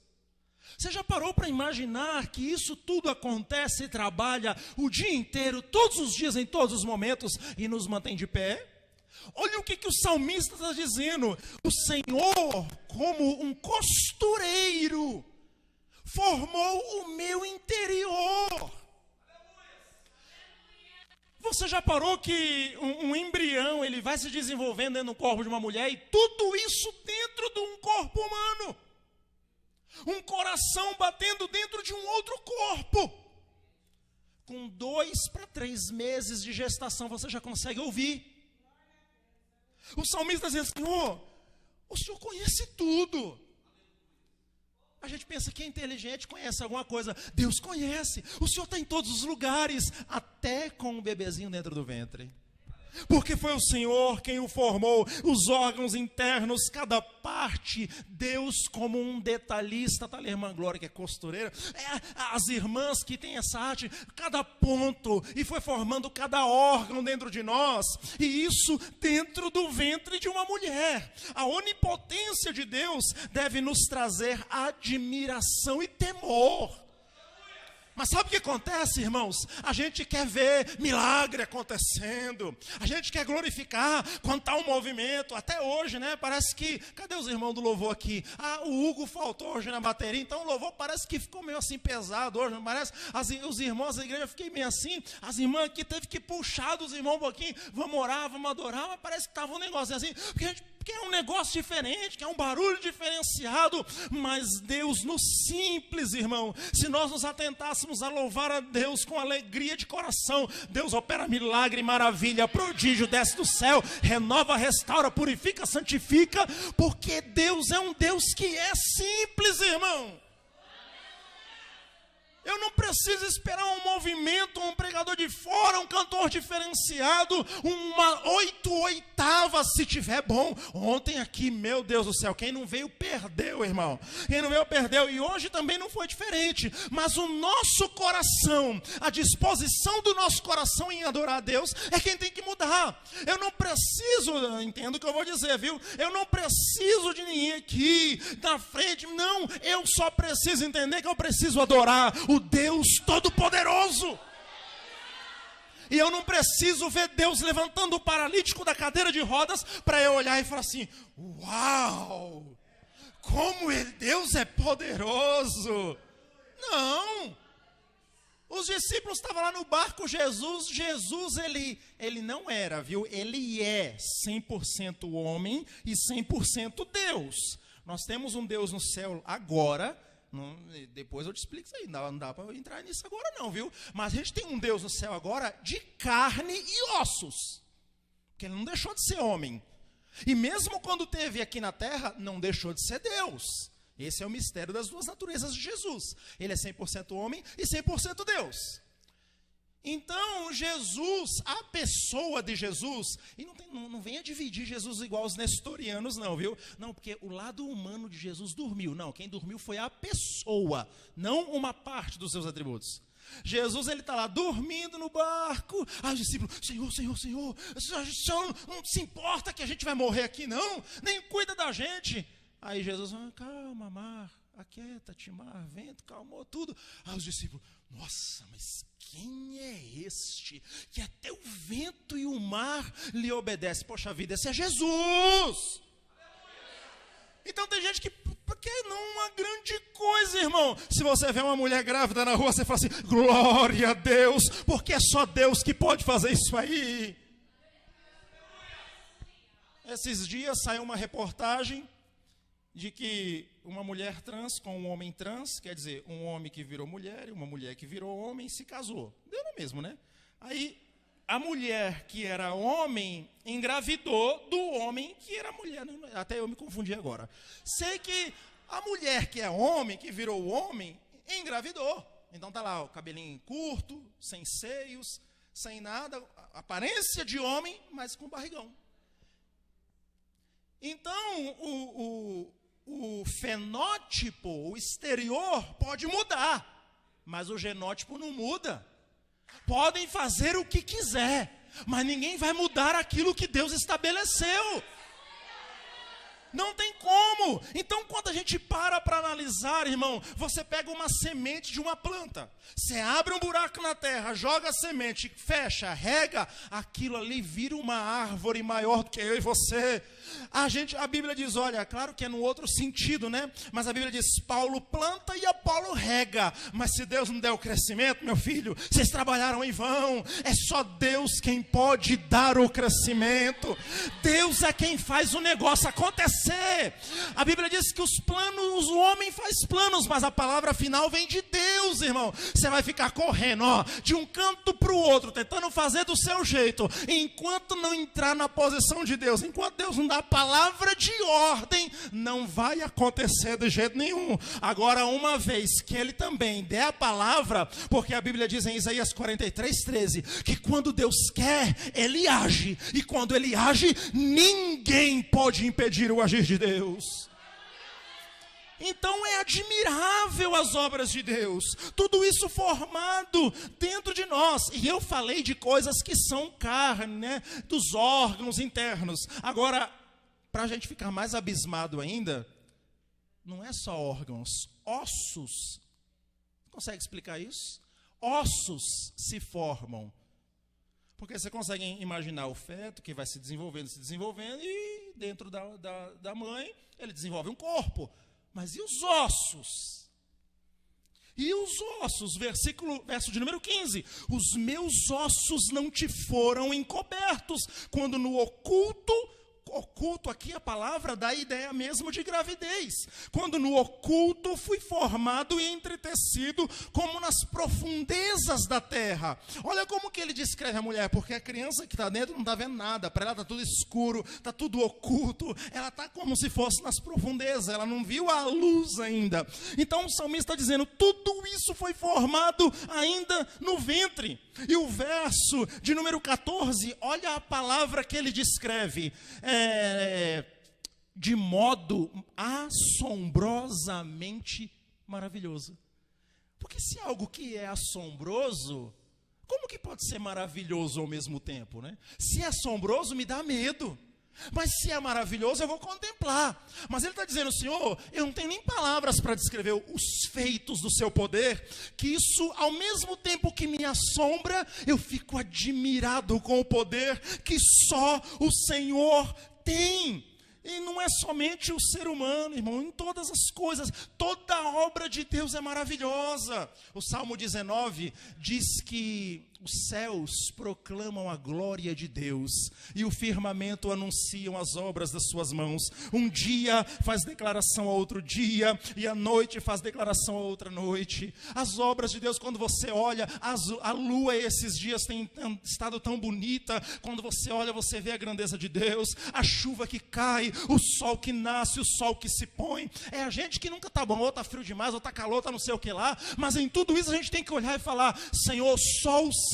Você já parou para imaginar que isso tudo acontece e trabalha o dia inteiro, todos os dias, em todos os momentos e nos mantém de pé? Olha o que o salmista está dizendo: o Senhor, como um costureiro, formou o meu interior. Você já parou que um embrião ele vai se desenvolvendo dentro do corpo de uma mulher e tudo isso dentro de um corpo humano? Um coração batendo dentro de um outro corpo. Com 2 para 3 meses de gestação você já consegue ouvir. O salmista diz: Senhor, o Senhor conhece tudo. A gente pensa que é inteligente, conhece alguma coisa. Deus conhece. O Senhor está em todos os lugares, até com um bebezinho dentro do ventre. Porque foi o Senhor quem o formou, os órgãos internos, cada parte. Deus como um detalhista, está ali a irmã Glória que é costureira, as irmãs que têm essa arte, cada ponto, e foi formando cada órgão dentro de nós, e isso dentro do ventre de uma mulher. A onipotência de Deus deve nos trazer admiração e temor. Mas sabe o que acontece, irmãos? A gente quer ver milagre acontecendo. A gente quer glorificar quando está um movimento. Até hoje, né? Parece que... Cadê os irmãos do louvor aqui? O Hugo faltou hoje na bateria. Então o louvor parece que ficou meio assim pesado hoje. Não parece? Os irmãos da igreja fiquei meio assim. As irmãs aqui teve que puxar dos irmãos um pouquinho. Vamos orar, vamos adorar. Mas parece que estava um negócio assim. Porque é um negócio diferente, que é um barulho diferenciado, mas Deus no simples, irmão, se nós nos atentássemos a louvar a Deus com alegria de coração, Deus opera milagre, maravilha, prodígio, desce do céu, renova, restaura, purifica, santifica, porque Deus é um Deus que é simples, irmão. Eu não preciso esperar um movimento, um pregador de fora, um cantor diferenciado, uma 8 oitavas, se tiver bom. Ontem aqui, meu Deus do céu, quem não veio perdeu, irmão. Quem não veio perdeu, e hoje também não foi diferente. Mas o nosso coração, a disposição do nosso coração em adorar a Deus, é quem tem que mudar. Eu não preciso, entendo o que eu vou dizer, viu? Eu não preciso de ninguém aqui, na frente, não. Eu só preciso entender que eu preciso adorar o Deus Todo-Poderoso. E eu não preciso ver Deus levantando o paralítico da cadeira de rodas para eu olhar e falar assim: uau, como Deus é poderoso. Não. Os discípulos estavam lá no barco, Jesus ele não era, viu? Ele é 100% homem e 100% Deus. Nós temos um Deus no céu agora. Não, depois eu te explico isso aí, não dá para entrar nisso agora não, viu? Mas a gente tem um Deus no céu agora de carne e ossos, porque ele não deixou de ser homem, e mesmo quando teve aqui na terra, não deixou de ser Deus. Esse é o mistério das duas naturezas de Jesus. Ele é 100% homem e 100% Deus. Então, Jesus, a pessoa de Jesus, e não venha dividir Jesus igual os nestorianos não, viu? Não, porque o lado humano de Jesus dormiu. Não, quem dormiu foi a pessoa, não uma parte dos seus atributos. Jesus, ele está lá dormindo no barco. Aí os discípulos, Senhor, o Senhor não se importa que a gente vai morrer aqui, não? Nem cuida da gente. Aí Jesus, calma, mar, aquieta-te, mar, vento, calmou tudo. Aí os discípulos, nossa, mas quem é este que até o vento e o mar lhe obedecem? Poxa vida, esse é Jesus. Então tem gente que não é uma grande coisa, irmão. Se você vê uma mulher grávida na rua, você fala assim, glória a Deus, porque é só Deus que pode fazer isso aí. Esses dias saiu uma reportagem de que uma mulher trans com um homem trans, quer dizer, um homem que virou mulher e uma mulher que virou homem, se casou. Deu no mesmo, né? Aí a mulher que era homem engravidou do homem que era mulher. Até eu me confundi agora. Sei que a mulher que é homem, que virou homem, engravidou. Então tá lá o cabelinho curto, sem seios, sem nada, aparência de homem, mas com barrigão. Então o fenótipo, o exterior pode mudar, mas o genótipo não muda. Podem fazer o que quiser, mas ninguém vai mudar aquilo que Deus estabeleceu. Não tem como. Então, quando a gente para analisar, irmão, você pega uma semente de uma planta, você abre um buraco na terra, joga a semente, fecha, rega, aquilo ali vira uma árvore maior do que eu e você. A Bíblia diz, olha, claro que é no outro sentido, né? Mas a Bíblia diz, Paulo planta e Apolo rega. Mas se Deus não der o crescimento, meu filho, vocês trabalharam em vão. É só Deus quem pode dar o crescimento. Deus é quem faz o negócio acontecer. A Bíblia diz que os planos, o homem faz planos, mas a palavra final vem de Deus, irmão. Você vai ficar correndo, de um canto para o outro, tentando fazer do seu jeito, enquanto não entrar na posição de Deus, enquanto Deus não dá a palavra de ordem, não vai acontecer de jeito nenhum. Agora, uma vez que ele também der a palavra, porque a Bíblia diz em Isaías 43:13, que quando Deus quer, ele age, e quando ele age, ninguém pode impedir o agir de Deus. Então é admirável as obras de Deus, tudo isso formado dentro de nós. E eu falei de coisas que são carne, né? Dos órgãos internos. Agora, para a gente ficar mais abismado ainda, não é só órgãos, ossos. Consegue explicar isso? Ossos se formam. Porque você consegue imaginar o feto que vai se desenvolvendo, e dentro da mãe ele desenvolve um corpo. Mas e os ossos? E os ossos, verso de número 15. Os meus ossos não te foram encobertos, quando no oculto aqui a palavra dá a ideia mesmo de gravidez. Quando no oculto fui formado e entretecido como nas profundezas da terra. Olha como que ele descreve a mulher, porque a criança que está dentro não está vendo nada, para ela está tudo escuro, está tudo oculto, ela está como se fosse nas profundezas, ela não viu a luz ainda. Então o salmista está dizendo, tudo isso foi formado ainda no ventre. E o verso de número 14, olha a palavra que ele descreve, de modo assombrosamente maravilhoso. Porque se algo que é assombroso, como que pode ser maravilhoso ao mesmo tempo, né? Se é assombroso, me dá medo. Mas se é maravilhoso, eu vou contemplar. Mas ele está dizendo, Senhor, eu não tenho nem palavras para descrever os feitos do seu poder, que isso, ao mesmo tempo que me assombra, eu fico admirado com o poder que só o Senhor tem. E não é somente o ser humano, irmão, em todas as coisas, toda a obra de Deus é maravilhosa. O Salmo 19 diz que os céus proclamam a glória de Deus e o firmamento anunciam as obras das suas mãos. Um dia faz declaração a outro dia e a noite faz declaração a outra noite. As obras de Deus, quando você olha, a lua esses dias tem estado tão bonita. Quando você olha, você vê a grandeza de Deus, a chuva que cai, o sol que nasce, o sol que se põe. É a gente que nunca está bom, ou está frio demais, ou está calor, está não sei o que lá, mas em tudo isso a gente tem que olhar e falar, Senhor, só o Senhor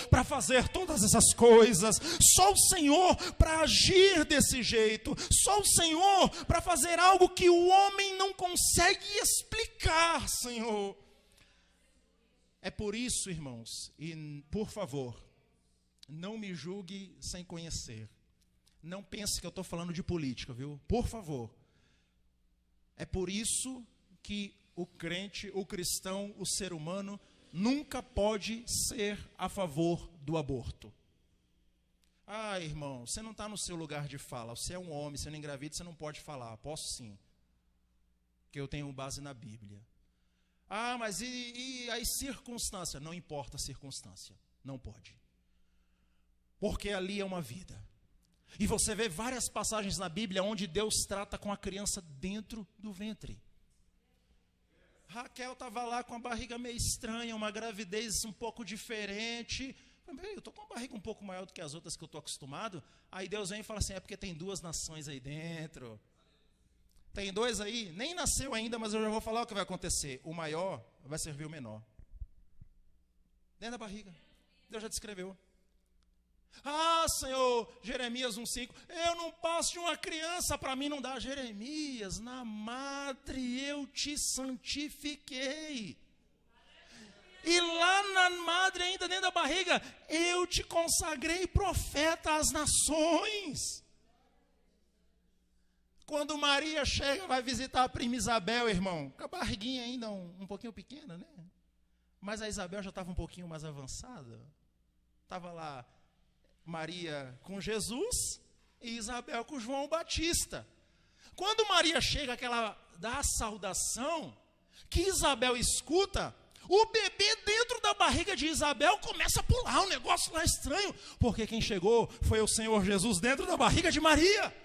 para fazer todas essas coisas, só o Senhor para agir desse jeito, só o Senhor para fazer algo que o homem não consegue explicar, Senhor. É por isso, irmãos, e por favor, não me julgue sem conhecer. Não pense que eu estou falando de política, viu? Por favor. É por isso que o crente, o cristão, o ser humano, nunca pode ser a favor do aborto. Ah, irmão, você não está no seu lugar de fala. Você é um homem, você não engravida, você não pode falar. Posso sim, porque eu tenho base na Bíblia. Ah, mas e as circunstâncias? Não importa a circunstância, não pode. Porque ali é uma vida. E você vê várias passagens na Bíblia onde Deus trata com a criança dentro do ventre. Raquel estava lá com a barriga meio estranha, uma gravidez um pouco diferente. Eu estou com uma barriga um pouco maior do que as outras que eu estou acostumado. Aí Deus vem e fala assim, é porque tem 2 nações aí dentro. Tem 2 aí, nem nasceu ainda, mas eu já vou falar o que vai acontecer. O maior vai servir o menor. Dentro da barriga. Deus já descreveu. Ah, Senhor, Jeremias 1,5, eu não passo de uma criança, para mim não dá. Jeremias, na madre eu te santifiquei. E lá na madre, ainda dentro da barriga, eu te consagrei profeta às nações. Quando Maria chega, vai visitar a prima Isabel, irmão, com a barriguinha ainda um pouquinho pequena, né? Mas a Isabel já estava um pouquinho mais avançada. Estava lá Maria com Jesus e Isabel com João Batista. Quando Maria chega, que ela dá a saudação, que Isabel escuta, o bebê dentro da barriga de Isabel começa a pular, um negócio lá estranho, porque quem chegou foi o Senhor Jesus dentro da barriga de Maria.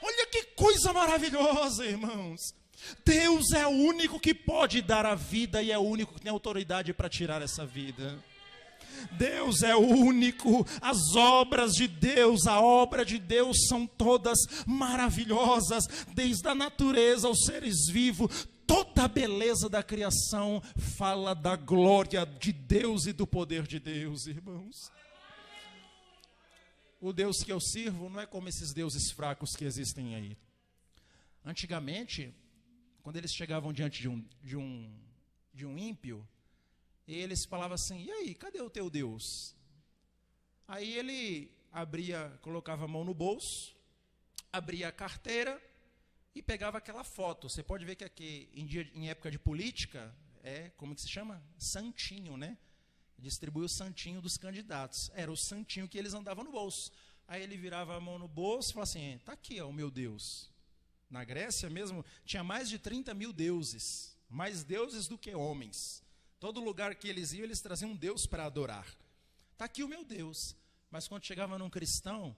Olha que coisa maravilhosa, irmãos. Deus é o único que pode dar a vida e é o único que tem autoridade para tirar essa vida. Deus é o único, as obras de Deus, a obra de Deus são todas maravilhosas, desde a natureza aos seres vivos, toda a beleza da criação fala da glória de Deus e do poder de Deus, irmãos. O Deus que eu sirvo não é como esses deuses fracos que existem aí. Antigamente, quando eles chegavam diante de um ímpio, eles falavam assim, e aí, cadê o teu Deus? Aí ele colocava a mão no bolso, abria a carteira e pegava aquela foto. Você pode ver que aqui, em época de política, como que se chama? Santinho, né? Distribuiu o santinho dos candidatos. Era o santinho que eles andavam no bolso. Aí ele virava a mão no bolso e falava assim, está aqui, ó, o meu Deus. Na Grécia mesmo, tinha mais de 30 mil deuses. Mais deuses do que homens. Todo lugar que eles iam, eles traziam um Deus para adorar. Está aqui o meu Deus. Mas quando chegava num cristão,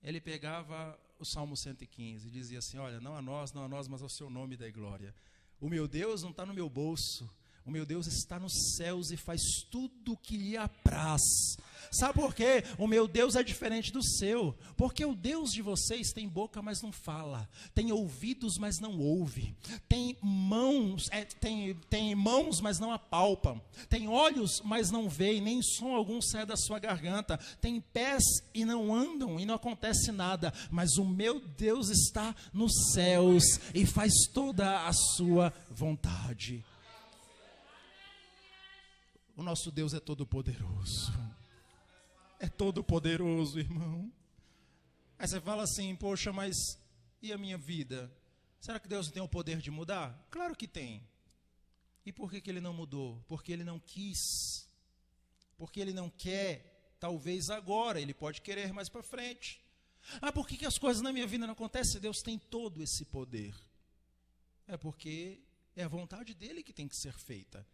ele pegava o Salmo 115 e dizia assim, olha, não a nós, mas ao seu nome dai glória. O meu Deus não está no meu bolso. O meu Deus está nos céus e faz tudo o que lhe apraz. Sabe por quê? O meu Deus é diferente do seu. Porque o Deus de vocês tem boca, mas não fala. Tem ouvidos, mas não ouve. Tem mãos, tem mãos, mas não apalpam. Tem olhos, mas não veem. Nem som algum sai da sua garganta. Tem pés e não andam e não acontece nada. Mas o meu Deus está nos céus e faz toda a sua vontade. O nosso Deus é todo poderoso. É todo poderoso, irmão. Aí você fala assim, poxa, mas e a minha vida? Será que Deus não tem o poder de mudar? Claro que tem. E por que ele não mudou? Porque ele não quis. Porque ele não quer, talvez agora, ele pode querer mais para frente. Ah, por que as coisas na minha vida não acontecem? Deus tem todo esse poder. É porque é a vontade dele que tem que ser feita.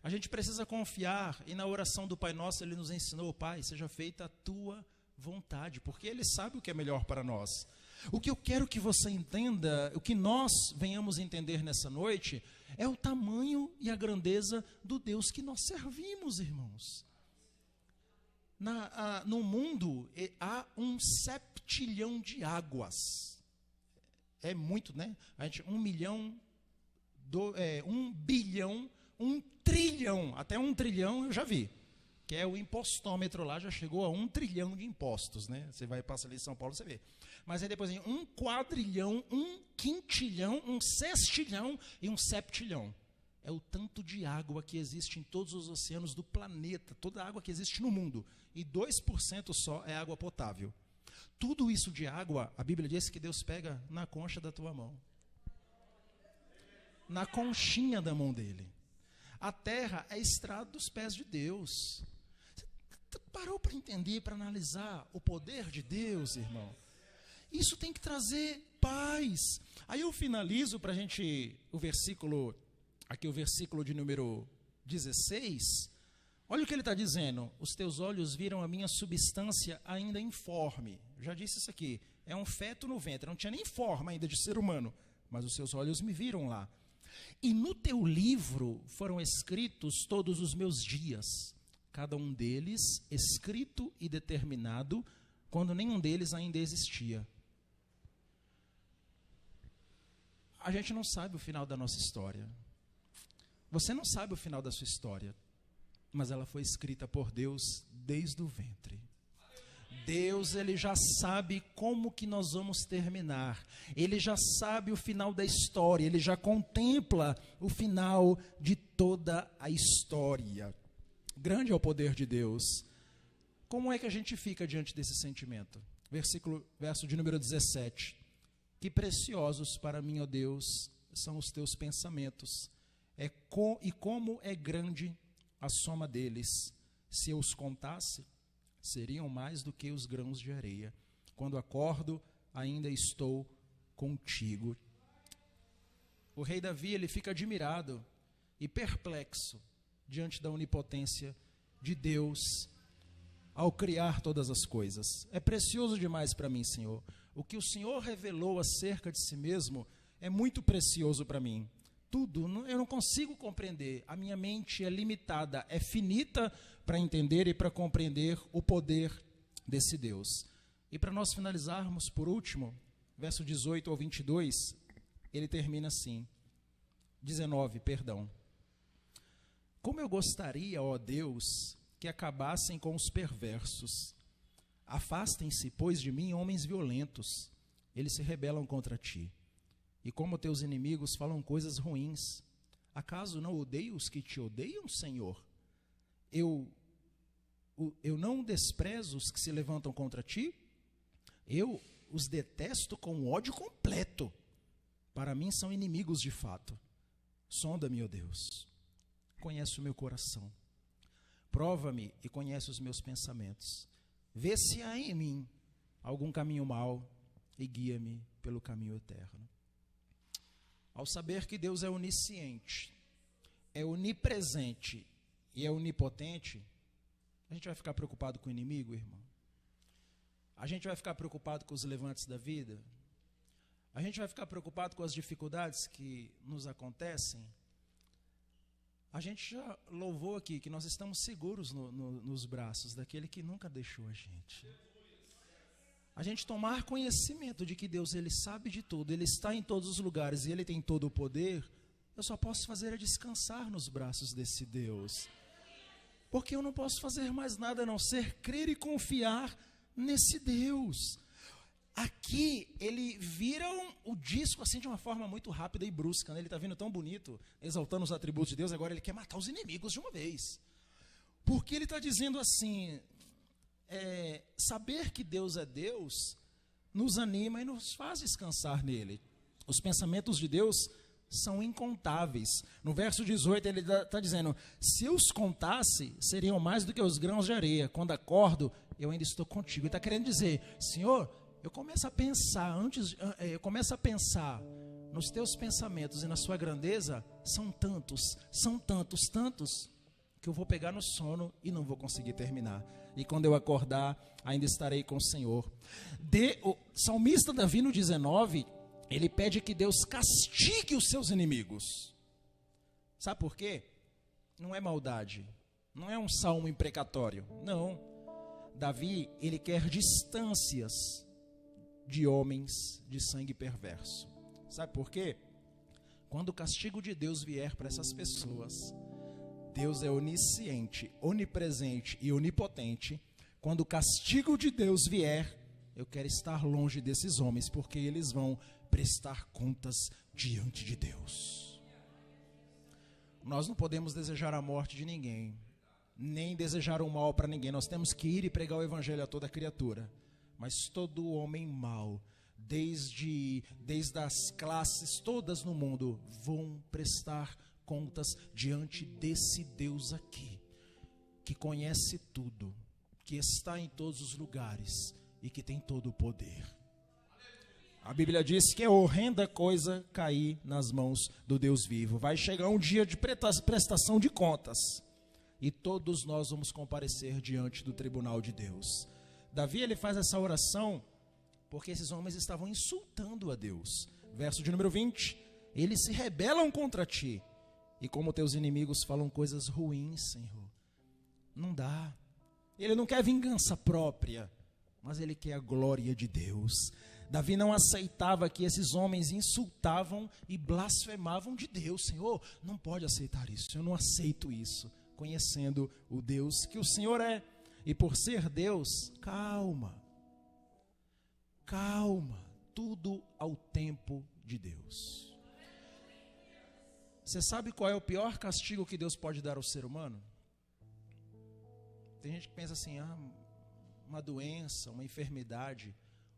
A gente precisa confiar, e na oração do Pai Nosso ele nos ensinou, Pai, seja feita a tua vontade, porque ele sabe o que é melhor para nós. O que eu quero que você entenda, o que nós venhamos entender nessa noite, é o tamanho e a grandeza do Deus que nós servimos, irmãos. No mundo há 1 septilhão de águas. É muito, né? A gente, 1 bilhão, 1 trilhão, até 1 trilhão eu já vi, que é o impostômetro lá, já chegou a 1 trilhão de impostos, né? Você vai passar ali em São Paulo, você vê. Mas aí depois tem 1 quadrilhão, 1 quintilhão, 1 sextilhão e 1 septilhão. é o tanto de água que existe em todos os oceanos do planeta, toda a água que existe no mundo, e 2% só é água potável. Tudo isso de água, a Bíblia diz que Deus pega na concha da tua mão, na conchinha da mão dele. A terra é estrado dos pés de Deus. Você parou para entender, para analisar o poder de Deus, irmão? Isso tem que trazer paz. Aí eu finalizo para a gente, o versículo de número 16. Olha o que ele está dizendo: os teus olhos viram a minha substância ainda informe. Eu já disse isso aqui, é um feto no ventre, não tinha nem forma ainda de ser humano, mas os seus olhos me viram lá. E no teu livro foram escritos todos os meus dias, cada um deles escrito e determinado, quando nenhum deles ainda existia. A gente não sabe o final da nossa história. Você não sabe o final da sua história, mas ela foi escrita por Deus desde o ventre. Deus, ele já sabe como que nós vamos terminar. Ele já sabe o final da história, ele já contempla o final de toda a história. Grande é o poder de Deus. Como é que a gente fica diante desse sentimento? Verso de número 17. Que preciosos para mim, ó Deus, são os teus pensamentos, e como é grande a soma deles. Se eu os contasse, seriam mais do que os grãos de areia. Quando acordo, ainda estou contigo. O rei Davi, ele fica admirado e perplexo diante da onipotência de Deus ao criar todas as coisas. É precioso demais para mim, Senhor. O que o Senhor revelou acerca de si mesmo é muito precioso para mim. Tudo, eu não consigo compreender. A minha mente é limitada, é finita para entender e para compreender o poder desse Deus. E para nós finalizarmos, por último, verso 18 ao 22, ele termina assim, 19, perdão. Como eu gostaria, ó Deus, que acabassem com os perversos. Afastem-se, pois, de mim homens violentos, eles se rebelam contra ti. E como teus inimigos falam coisas ruins, acaso não odeio os que te odeiam, Senhor? Eu não desprezo os que se levantam contra ti? Eu os detesto com ódio completo. Para mim são inimigos de fato. Sonda-me, ó Deus, conhece o meu coração. Prova-me e conhece os meus pensamentos. Vê se há em mim algum caminho mau e guia-me pelo caminho eterno. Ao saber que Deus é onisciente, é onipresente e é onipotente, a gente vai ficar preocupado com o inimigo, irmão? A gente vai ficar preocupado com os levantes da vida? A gente vai ficar preocupado com as dificuldades que nos acontecem? A gente já louvou aqui que nós estamos seguros nos braços daquele que nunca deixou a gente. A gente tomar conhecimento de que Deus, ele sabe de tudo, ele está em todos os lugares e ele tem todo o poder, eu só posso fazer é descansar nos braços desse Deus. Porque eu não posso fazer mais nada a não ser crer e confiar nesse Deus. Aqui, ele vira o disco assim de uma forma muito rápida e brusca, né? Ele está vindo tão bonito, exaltando os atributos de Deus, agora ele quer matar os inimigos de uma vez. Porque ele está dizendo assim, saber que Deus é Deus, nos anima e nos faz descansar nele. Os pensamentos de Deus são incontáveis. No verso 18 ele está dizendo, se eu os contasse, seriam mais do que os grãos de areia. Quando acordo, eu ainda estou contigo. Ele está querendo dizer, Senhor, eu começo a pensar nos teus pensamentos e na sua grandeza, são tantos, que eu vou pegar no sono e não vou conseguir terminar. E quando eu acordar, ainda estarei com o Senhor. O salmista Davi, no 19, ele pede que Deus castigue os seus inimigos. Sabe por quê? Não é maldade, não é um salmo imprecatório, não. Davi, ele quer distâncias de homens de sangue perverso. Sabe por quê? Quando o castigo de Deus vier para essas pessoas, Deus é onisciente, onipresente e onipotente. Quando o castigo de Deus vier, eu quero estar longe desses homens, porque eles vão prestar contas diante de Deus. nós não podemos desejar a morte de ninguém, nem desejar o mal para ninguém. Nós temos que ir e pregar o evangelho a toda criatura. Mas todo homem mau, desde as classes todas no mundo, vão prestar contas diante desse Deus aqui, que conhece tudo, que está em todos os lugares e que tem todo o poder. A Bíblia diz que é horrenda coisa cair nas mãos do Deus vivo. Vai chegar um dia de prestação de contas e todos nós vamos comparecer diante do tribunal de Deus. Davi, ele faz essa oração porque esses homens estavam insultando a Deus. Verso de número 20: eles se rebelam contra ti, e como teus inimigos falam coisas ruins, Senhor. Não dá. Ele não quer vingança própria, mas ele quer a glória de Deus. Davi não aceitava que esses homens insultavam e blasfemavam de Deus. Senhor, não pode aceitar isso, eu não aceito isso. Conhecendo o Deus que o Senhor é, e por ser Deus, calma, tudo ao tempo de Deus. Você sabe qual é o pior castigo que Deus pode dar ao ser humano? Tem gente que pensa assim, uma doença, uma enfermidade.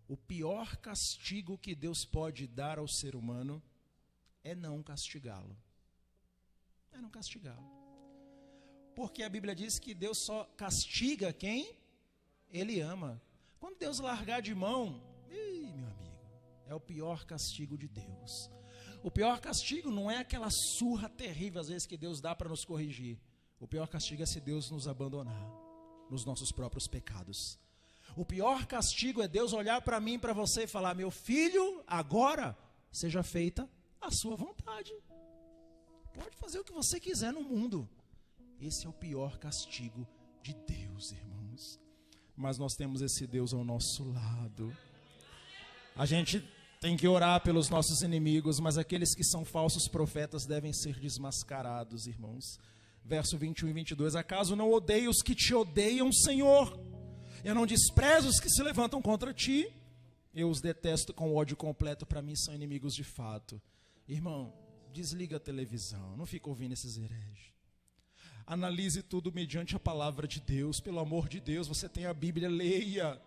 O pior castigo que Deus pode dar ao ser humano é não castigá-lo. É não castigá-lo. Porque a Bíblia diz que Deus só castiga quem Ele ama. Quando Deus largar de mão, meu amigo, é o pior castigo de Deus. O pior castigo não é aquela surra terrível, às vezes, que Deus dá para nos corrigir. O pior castigo é se Deus nos abandonar nos nossos próprios pecados. O pior castigo é Deus olhar para mim e para você e falar: meu filho, agora seja feita a sua vontade. Pode fazer o que você quiser no mundo. Esse é o pior castigo de Deus, irmãos. Mas nós temos esse Deus ao nosso lado. A gente tem que orar pelos nossos inimigos, mas aqueles que são falsos profetas devem ser desmascarados, irmãos. Verso 21 e 22. Acaso não odeio os que te odeiam, Senhor? Eu não desprezo os que se levantam contra ti. Eu os detesto com ódio completo. Para mim são inimigos de fato. Irmão, desliga a televisão. Não fica ouvindo esses hereges. Analise tudo mediante a palavra de Deus. Pelo amor de Deus, você tem a Bíblia, leia.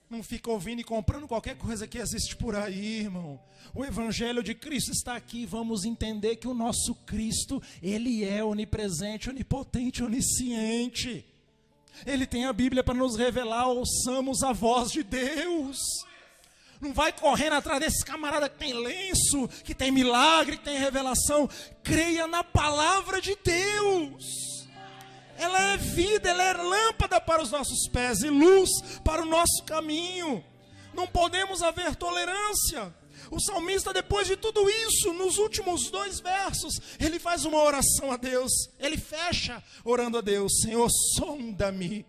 Não fica ouvindo e comprando qualquer coisa que existe por aí, irmão. O Evangelho de Cristo está aqui. Vamos entender que o nosso Cristo, Ele é onipresente, onipotente, onisciente. Ele tem a Bíblia para nos revelar. Ouçamos a voz de Deus. Não vai correndo atrás desse camarada que tem lenço, que tem milagre, que tem revelação. Creia na palavra de Deus. Ela é vida, ela é lâmpada para os nossos pés e luz para o nosso caminho. Não podemos haver tolerância. O salmista, depois de tudo isso, nos últimos 2 versos, ele faz uma oração a Deus. Ele fecha orando a Deus: Senhor, sonda-me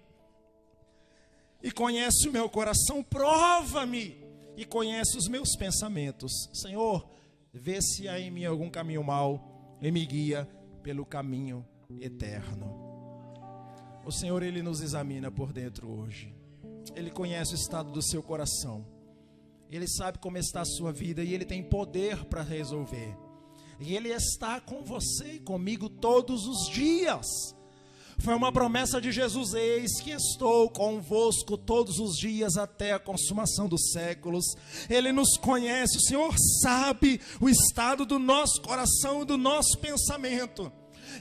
e conhece o meu coração, prova-me e conhece os meus pensamentos. Senhor, vê se há em mim algum caminho mau e me guia pelo caminho eterno. O Senhor, Ele nos examina por dentro hoje. Ele conhece o estado do seu coração. Ele sabe como está a sua vida e Ele tem poder para resolver. E Ele está com você e comigo todos os dias. Foi uma promessa de Jesus: eis que estou convosco todos os dias até a consumação dos séculos. Ele nos conhece, o Senhor sabe o estado do nosso coração e do nosso pensamento.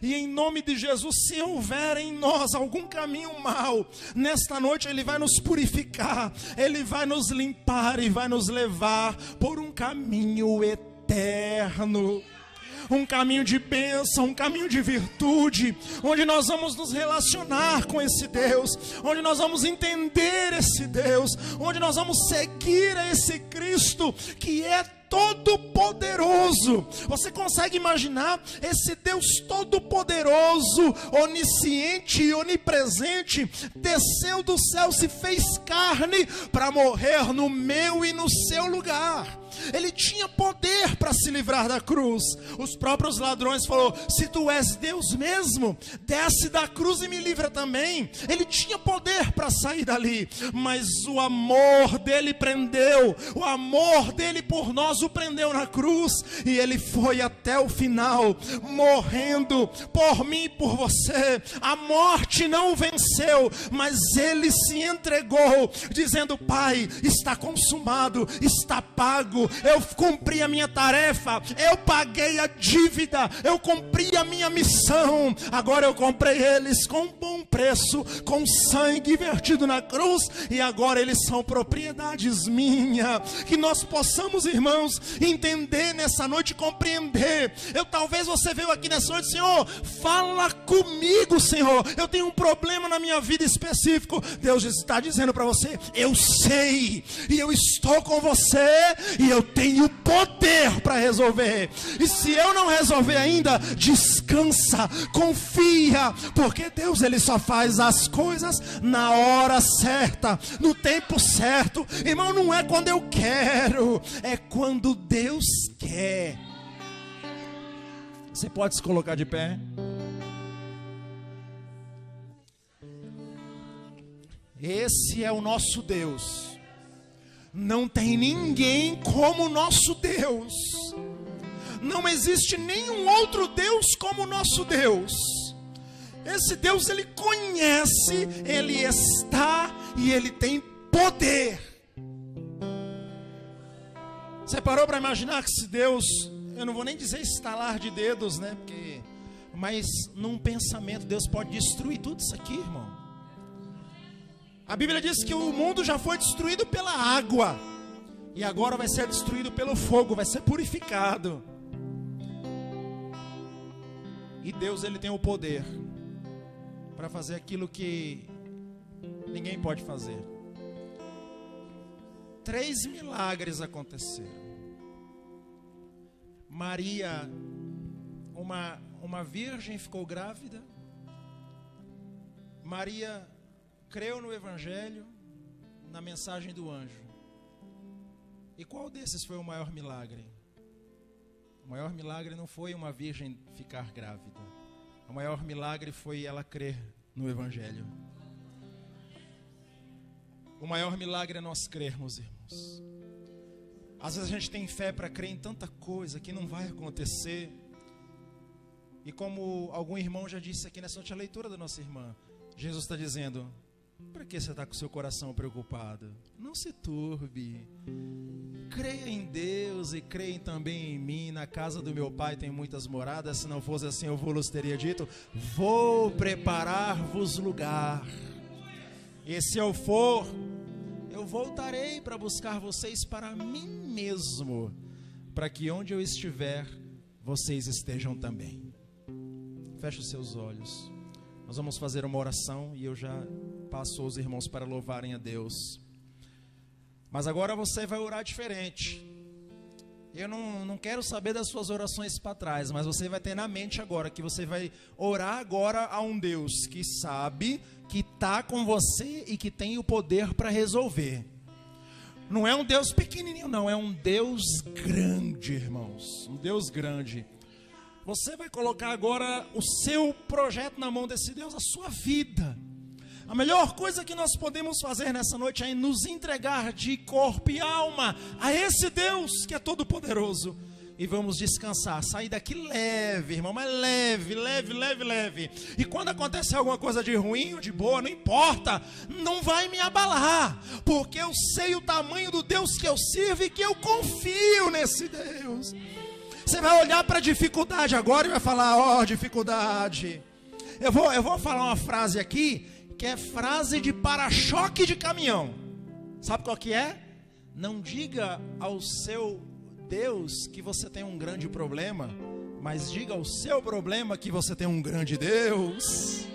E em nome de Jesus, se houver em nós algum caminho mau, nesta noite Ele vai nos purificar, Ele vai nos limpar e vai nos levar por um caminho eterno. Um caminho de bênção, um caminho de virtude, onde nós vamos nos relacionar com esse Deus, onde nós vamos entender esse Deus, onde nós vamos seguir a esse Cristo que é todo-poderoso. Você consegue imaginar esse Deus todo-poderoso, onisciente e onipresente, desceu do céu, se fez carne para morrer no meu e no seu lugar. Ele tinha poder para se livrar da cruz. Os próprios ladrões falaram: se tu és Deus mesmo, desce da cruz e me livra também. Ele tinha poder para sair dali, mas o amor dele prendeu, o amor dele por nós o prendeu na cruz, e ele foi até o final, morrendo por mim e por você. A morte não o venceu, mas ele se entregou, dizendo: Pai, está consumado, está pago, eu cumpri a minha tarefa, eu paguei a dívida, eu cumpri a minha missão. Agora eu comprei eles com um bom preço, com sangue vertido na cruz, e agora eles são propriedades minhas. Que nós possamos, irmãos, entender nessa noite, compreender. Talvez você veio aqui nessa noite: Senhor, fala comigo, Senhor, eu tenho um problema na minha vida específico. Deus está dizendo para você: eu sei, e eu estou com você, e eu tenho poder para resolver. E se eu não resolver ainda, descansa, confia, porque Deus, ele só faz as coisas na hora certa, no tempo certo. Irmão, não é quando eu quero, é quando Deus quer. Você pode se colocar de pé? Esse é o nosso Deus. Não tem ninguém como o nosso Deus. Não existe nenhum outro Deus como o nosso Deus. Esse Deus, ele conhece, ele está e ele tem poder. Você parou para imaginar que esse Deus, eu não vou nem dizer estalar de dedos, né? Mas num pensamento Deus pode destruir tudo isso aqui, irmão. A Bíblia diz que o mundo já foi destruído pela água, e agora vai ser destruído pelo fogo, vai ser purificado. E Deus, ele tem o poder para fazer aquilo que ninguém pode fazer. 3 milagres aconteceram. Maria, uma virgem, ficou grávida. Maria creu no Evangelho, na mensagem do anjo. E qual desses foi o maior milagre? O maior milagre não foi uma virgem ficar grávida. O maior milagre foi ela crer no Evangelho. O maior milagre é nós crermos, irmãos. Às vezes a gente tem fé para crer em tanta coisa que não vai acontecer. E como algum irmão já disse aqui nessa última leitura da nossa irmã, Jesus está dizendo: para que você está com o seu coração preocupado? Não se turbe. Creia em Deus e creia também em mim. Na casa do meu pai tem muitas moradas. Se não fosse assim, eu vos teria dito: vou preparar-vos lugar. E se eu for, eu voltarei para buscar vocês para mim mesmo, para que onde eu estiver, vocês estejam também. Feche os seus olhos. Nós vamos fazer uma oração e eu já passo os irmãos para louvarem a Deus. Mas agora você vai orar diferente. Eu não quero saber das suas orações para trás, mas você vai ter na mente agora que você vai orar agora a um Deus que sabe, que está com você e que tem o poder para resolver. Não é um Deus pequenininho, não, é um Deus grande, irmãos. Um Deus grande. Você vai colocar agora o seu projeto na mão desse Deus, a sua vida. A melhor coisa que nós podemos fazer nessa noite é nos entregar de corpo e alma a esse Deus que é todo poderoso. E vamos descansar, sair daqui leve, irmão, mas leve, leve, leve, leve. E quando acontecer alguma coisa de ruim ou de boa, não importa, não vai me abalar, porque eu sei o tamanho do Deus que eu sirvo e que eu confio nesse Deus. Você vai olhar para a dificuldade agora e vai falar: ó, dificuldade. Eu vou falar uma frase aqui, que é frase de para-choque de caminhão. Sabe qual que é? Não diga ao seu Deus que você tem um grande problema, mas diga ao seu problema que você tem um grande Deus.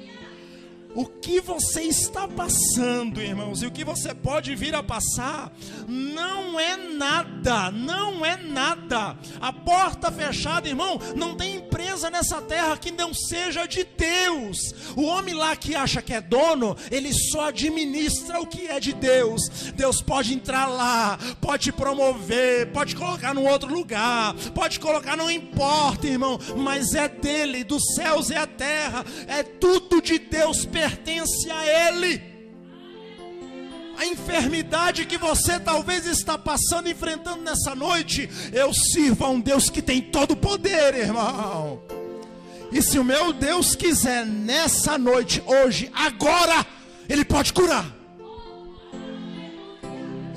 O que você está passando, irmãos, e o que você pode vir a passar, não é nada, não é nada. A porta fechada, irmão, não tem empresa riqueza nessa terra que não seja de Deus. O homem lá que acha que é dono, ele só administra o que é de Deus. Deus pode entrar lá, pode promover, pode colocar num outro lugar, pode colocar, não importa, irmão, mas é dele, dos céus e a terra, é tudo de Deus, pertence a ele. A enfermidade que você talvez está passando, enfrentando nessa noite, eu sirvo a um Deus que tem todo o poder, irmão. E se o meu Deus quiser nessa noite, hoje, agora, Ele pode curar.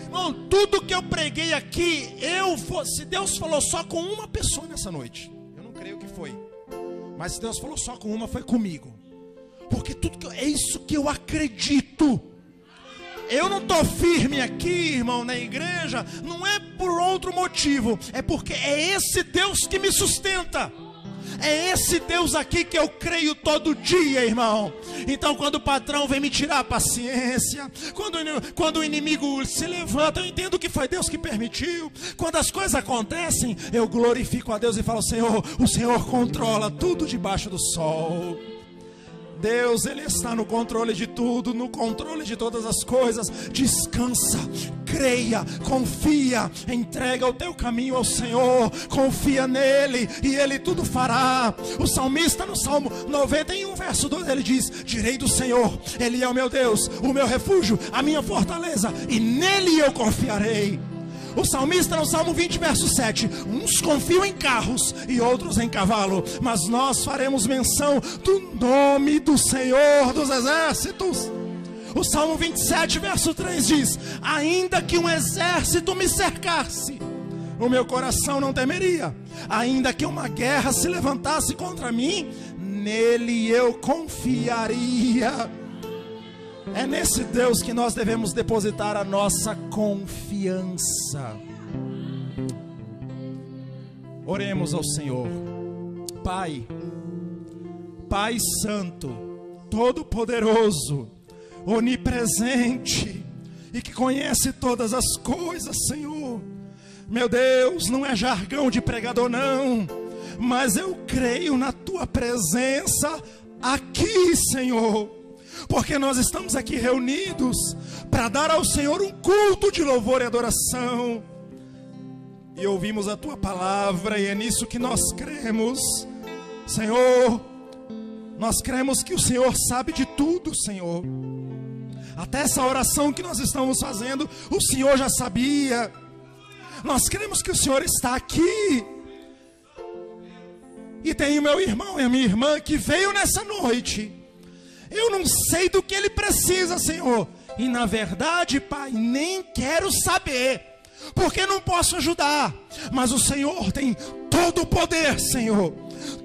Irmão, tudo que eu preguei aqui, se Deus falou só com uma pessoa nessa noite, eu não creio que foi, mas se Deus falou só com uma, foi comigo. Porque é isso que eu acredito. Eu não estou firme aqui, irmão, na igreja, não é por outro motivo, é porque é esse Deus que me sustenta. É esse Deus aqui que eu creio todo dia, irmão. Então quando o patrão vem me tirar a paciência, quando o inimigo se levanta, eu entendo que foi Deus que permitiu. Quando as coisas acontecem, eu glorifico a Deus e falo: Senhor, o Senhor controla tudo debaixo do sol. Deus, Ele está no controle de tudo, no controle de todas as coisas. Descansa, creia, confia, entrega o teu caminho ao Senhor, confia nele e Ele tudo fará. O salmista no Salmo 91, verso 2, ele diz: direi do Senhor, Ele é o meu Deus, o meu refúgio, a minha fortaleza, e nele eu confiarei. O salmista no Salmo 20, verso 7, uns confiam em carros e outros em cavalo, mas nós faremos menção do nome do Senhor dos exércitos. O Salmo 27, verso 3 diz: ainda que um exército me cercasse, o meu coração não temeria. Ainda que uma guerra se levantasse contra mim, nele eu confiaria. É nesse Deus que nós devemos depositar a nossa confiança. Oremos ao Senhor. Pai, Pai Santo, Todo-Poderoso, Onipresente e que conhece todas as coisas, Senhor. Meu Deus, não é jargão de pregador não, mas eu creio na Tua presença aqui, Senhor. Porque nós estamos aqui reunidos para dar ao Senhor um culto de louvor e adoração. E ouvimos a Tua palavra, e é nisso que nós cremos. Senhor, nós cremos que o Senhor sabe de tudo, Senhor. Até essa oração que nós estamos fazendo, o Senhor já sabia. Nós cremos que o Senhor está aqui. E tem o meu irmão e a minha irmã que veio nessa noite. Eu não sei do que ele precisa, Senhor. E na verdade, Pai, nem quero saber, porque não posso ajudar. Mas o Senhor tem todo o poder, Senhor.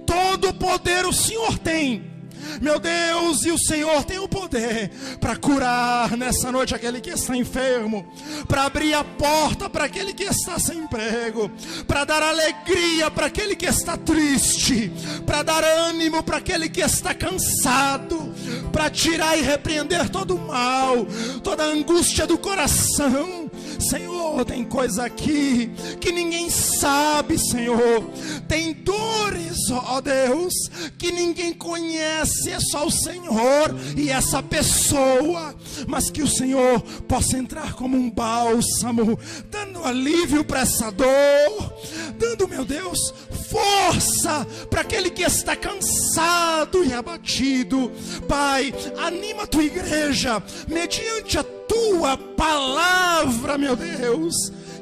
Todo o poder o Senhor tem. Meu Deus, e o Senhor tem o poder para curar nessa noite aquele que está enfermo, para abrir a porta para aquele que está sem emprego, para dar alegria para aquele que está triste, para dar ânimo para aquele que está cansado, para tirar e repreender todo o mal, toda a angústia do coração. Senhor, tem coisa aqui que ninguém sabe, Senhor. Tem dores, ó Deus, que ninguém conhece, é só o Senhor e essa pessoa. Mas que o Senhor possa entrar como um bálsamo, dando alívio para essa dor, dando, meu Deus, força para aquele que está cansado e abatido. Pai, anima a Tua igreja mediante a Tua palavra, meu Deus,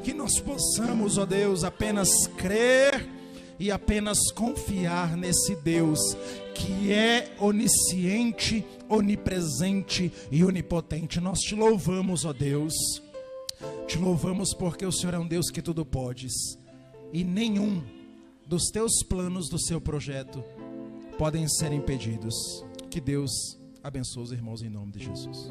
que nós possamos, ó Deus, apenas crer e apenas confiar nesse Deus que é onisciente, onipresente e onipotente. Nós Te louvamos, ó Deus, Te louvamos porque o Senhor é um Deus que tudo podes, e nenhum dos Teus planos, do Seu projeto, podem ser impedidos. Que Deus abençoe os irmãos em nome de Jesus.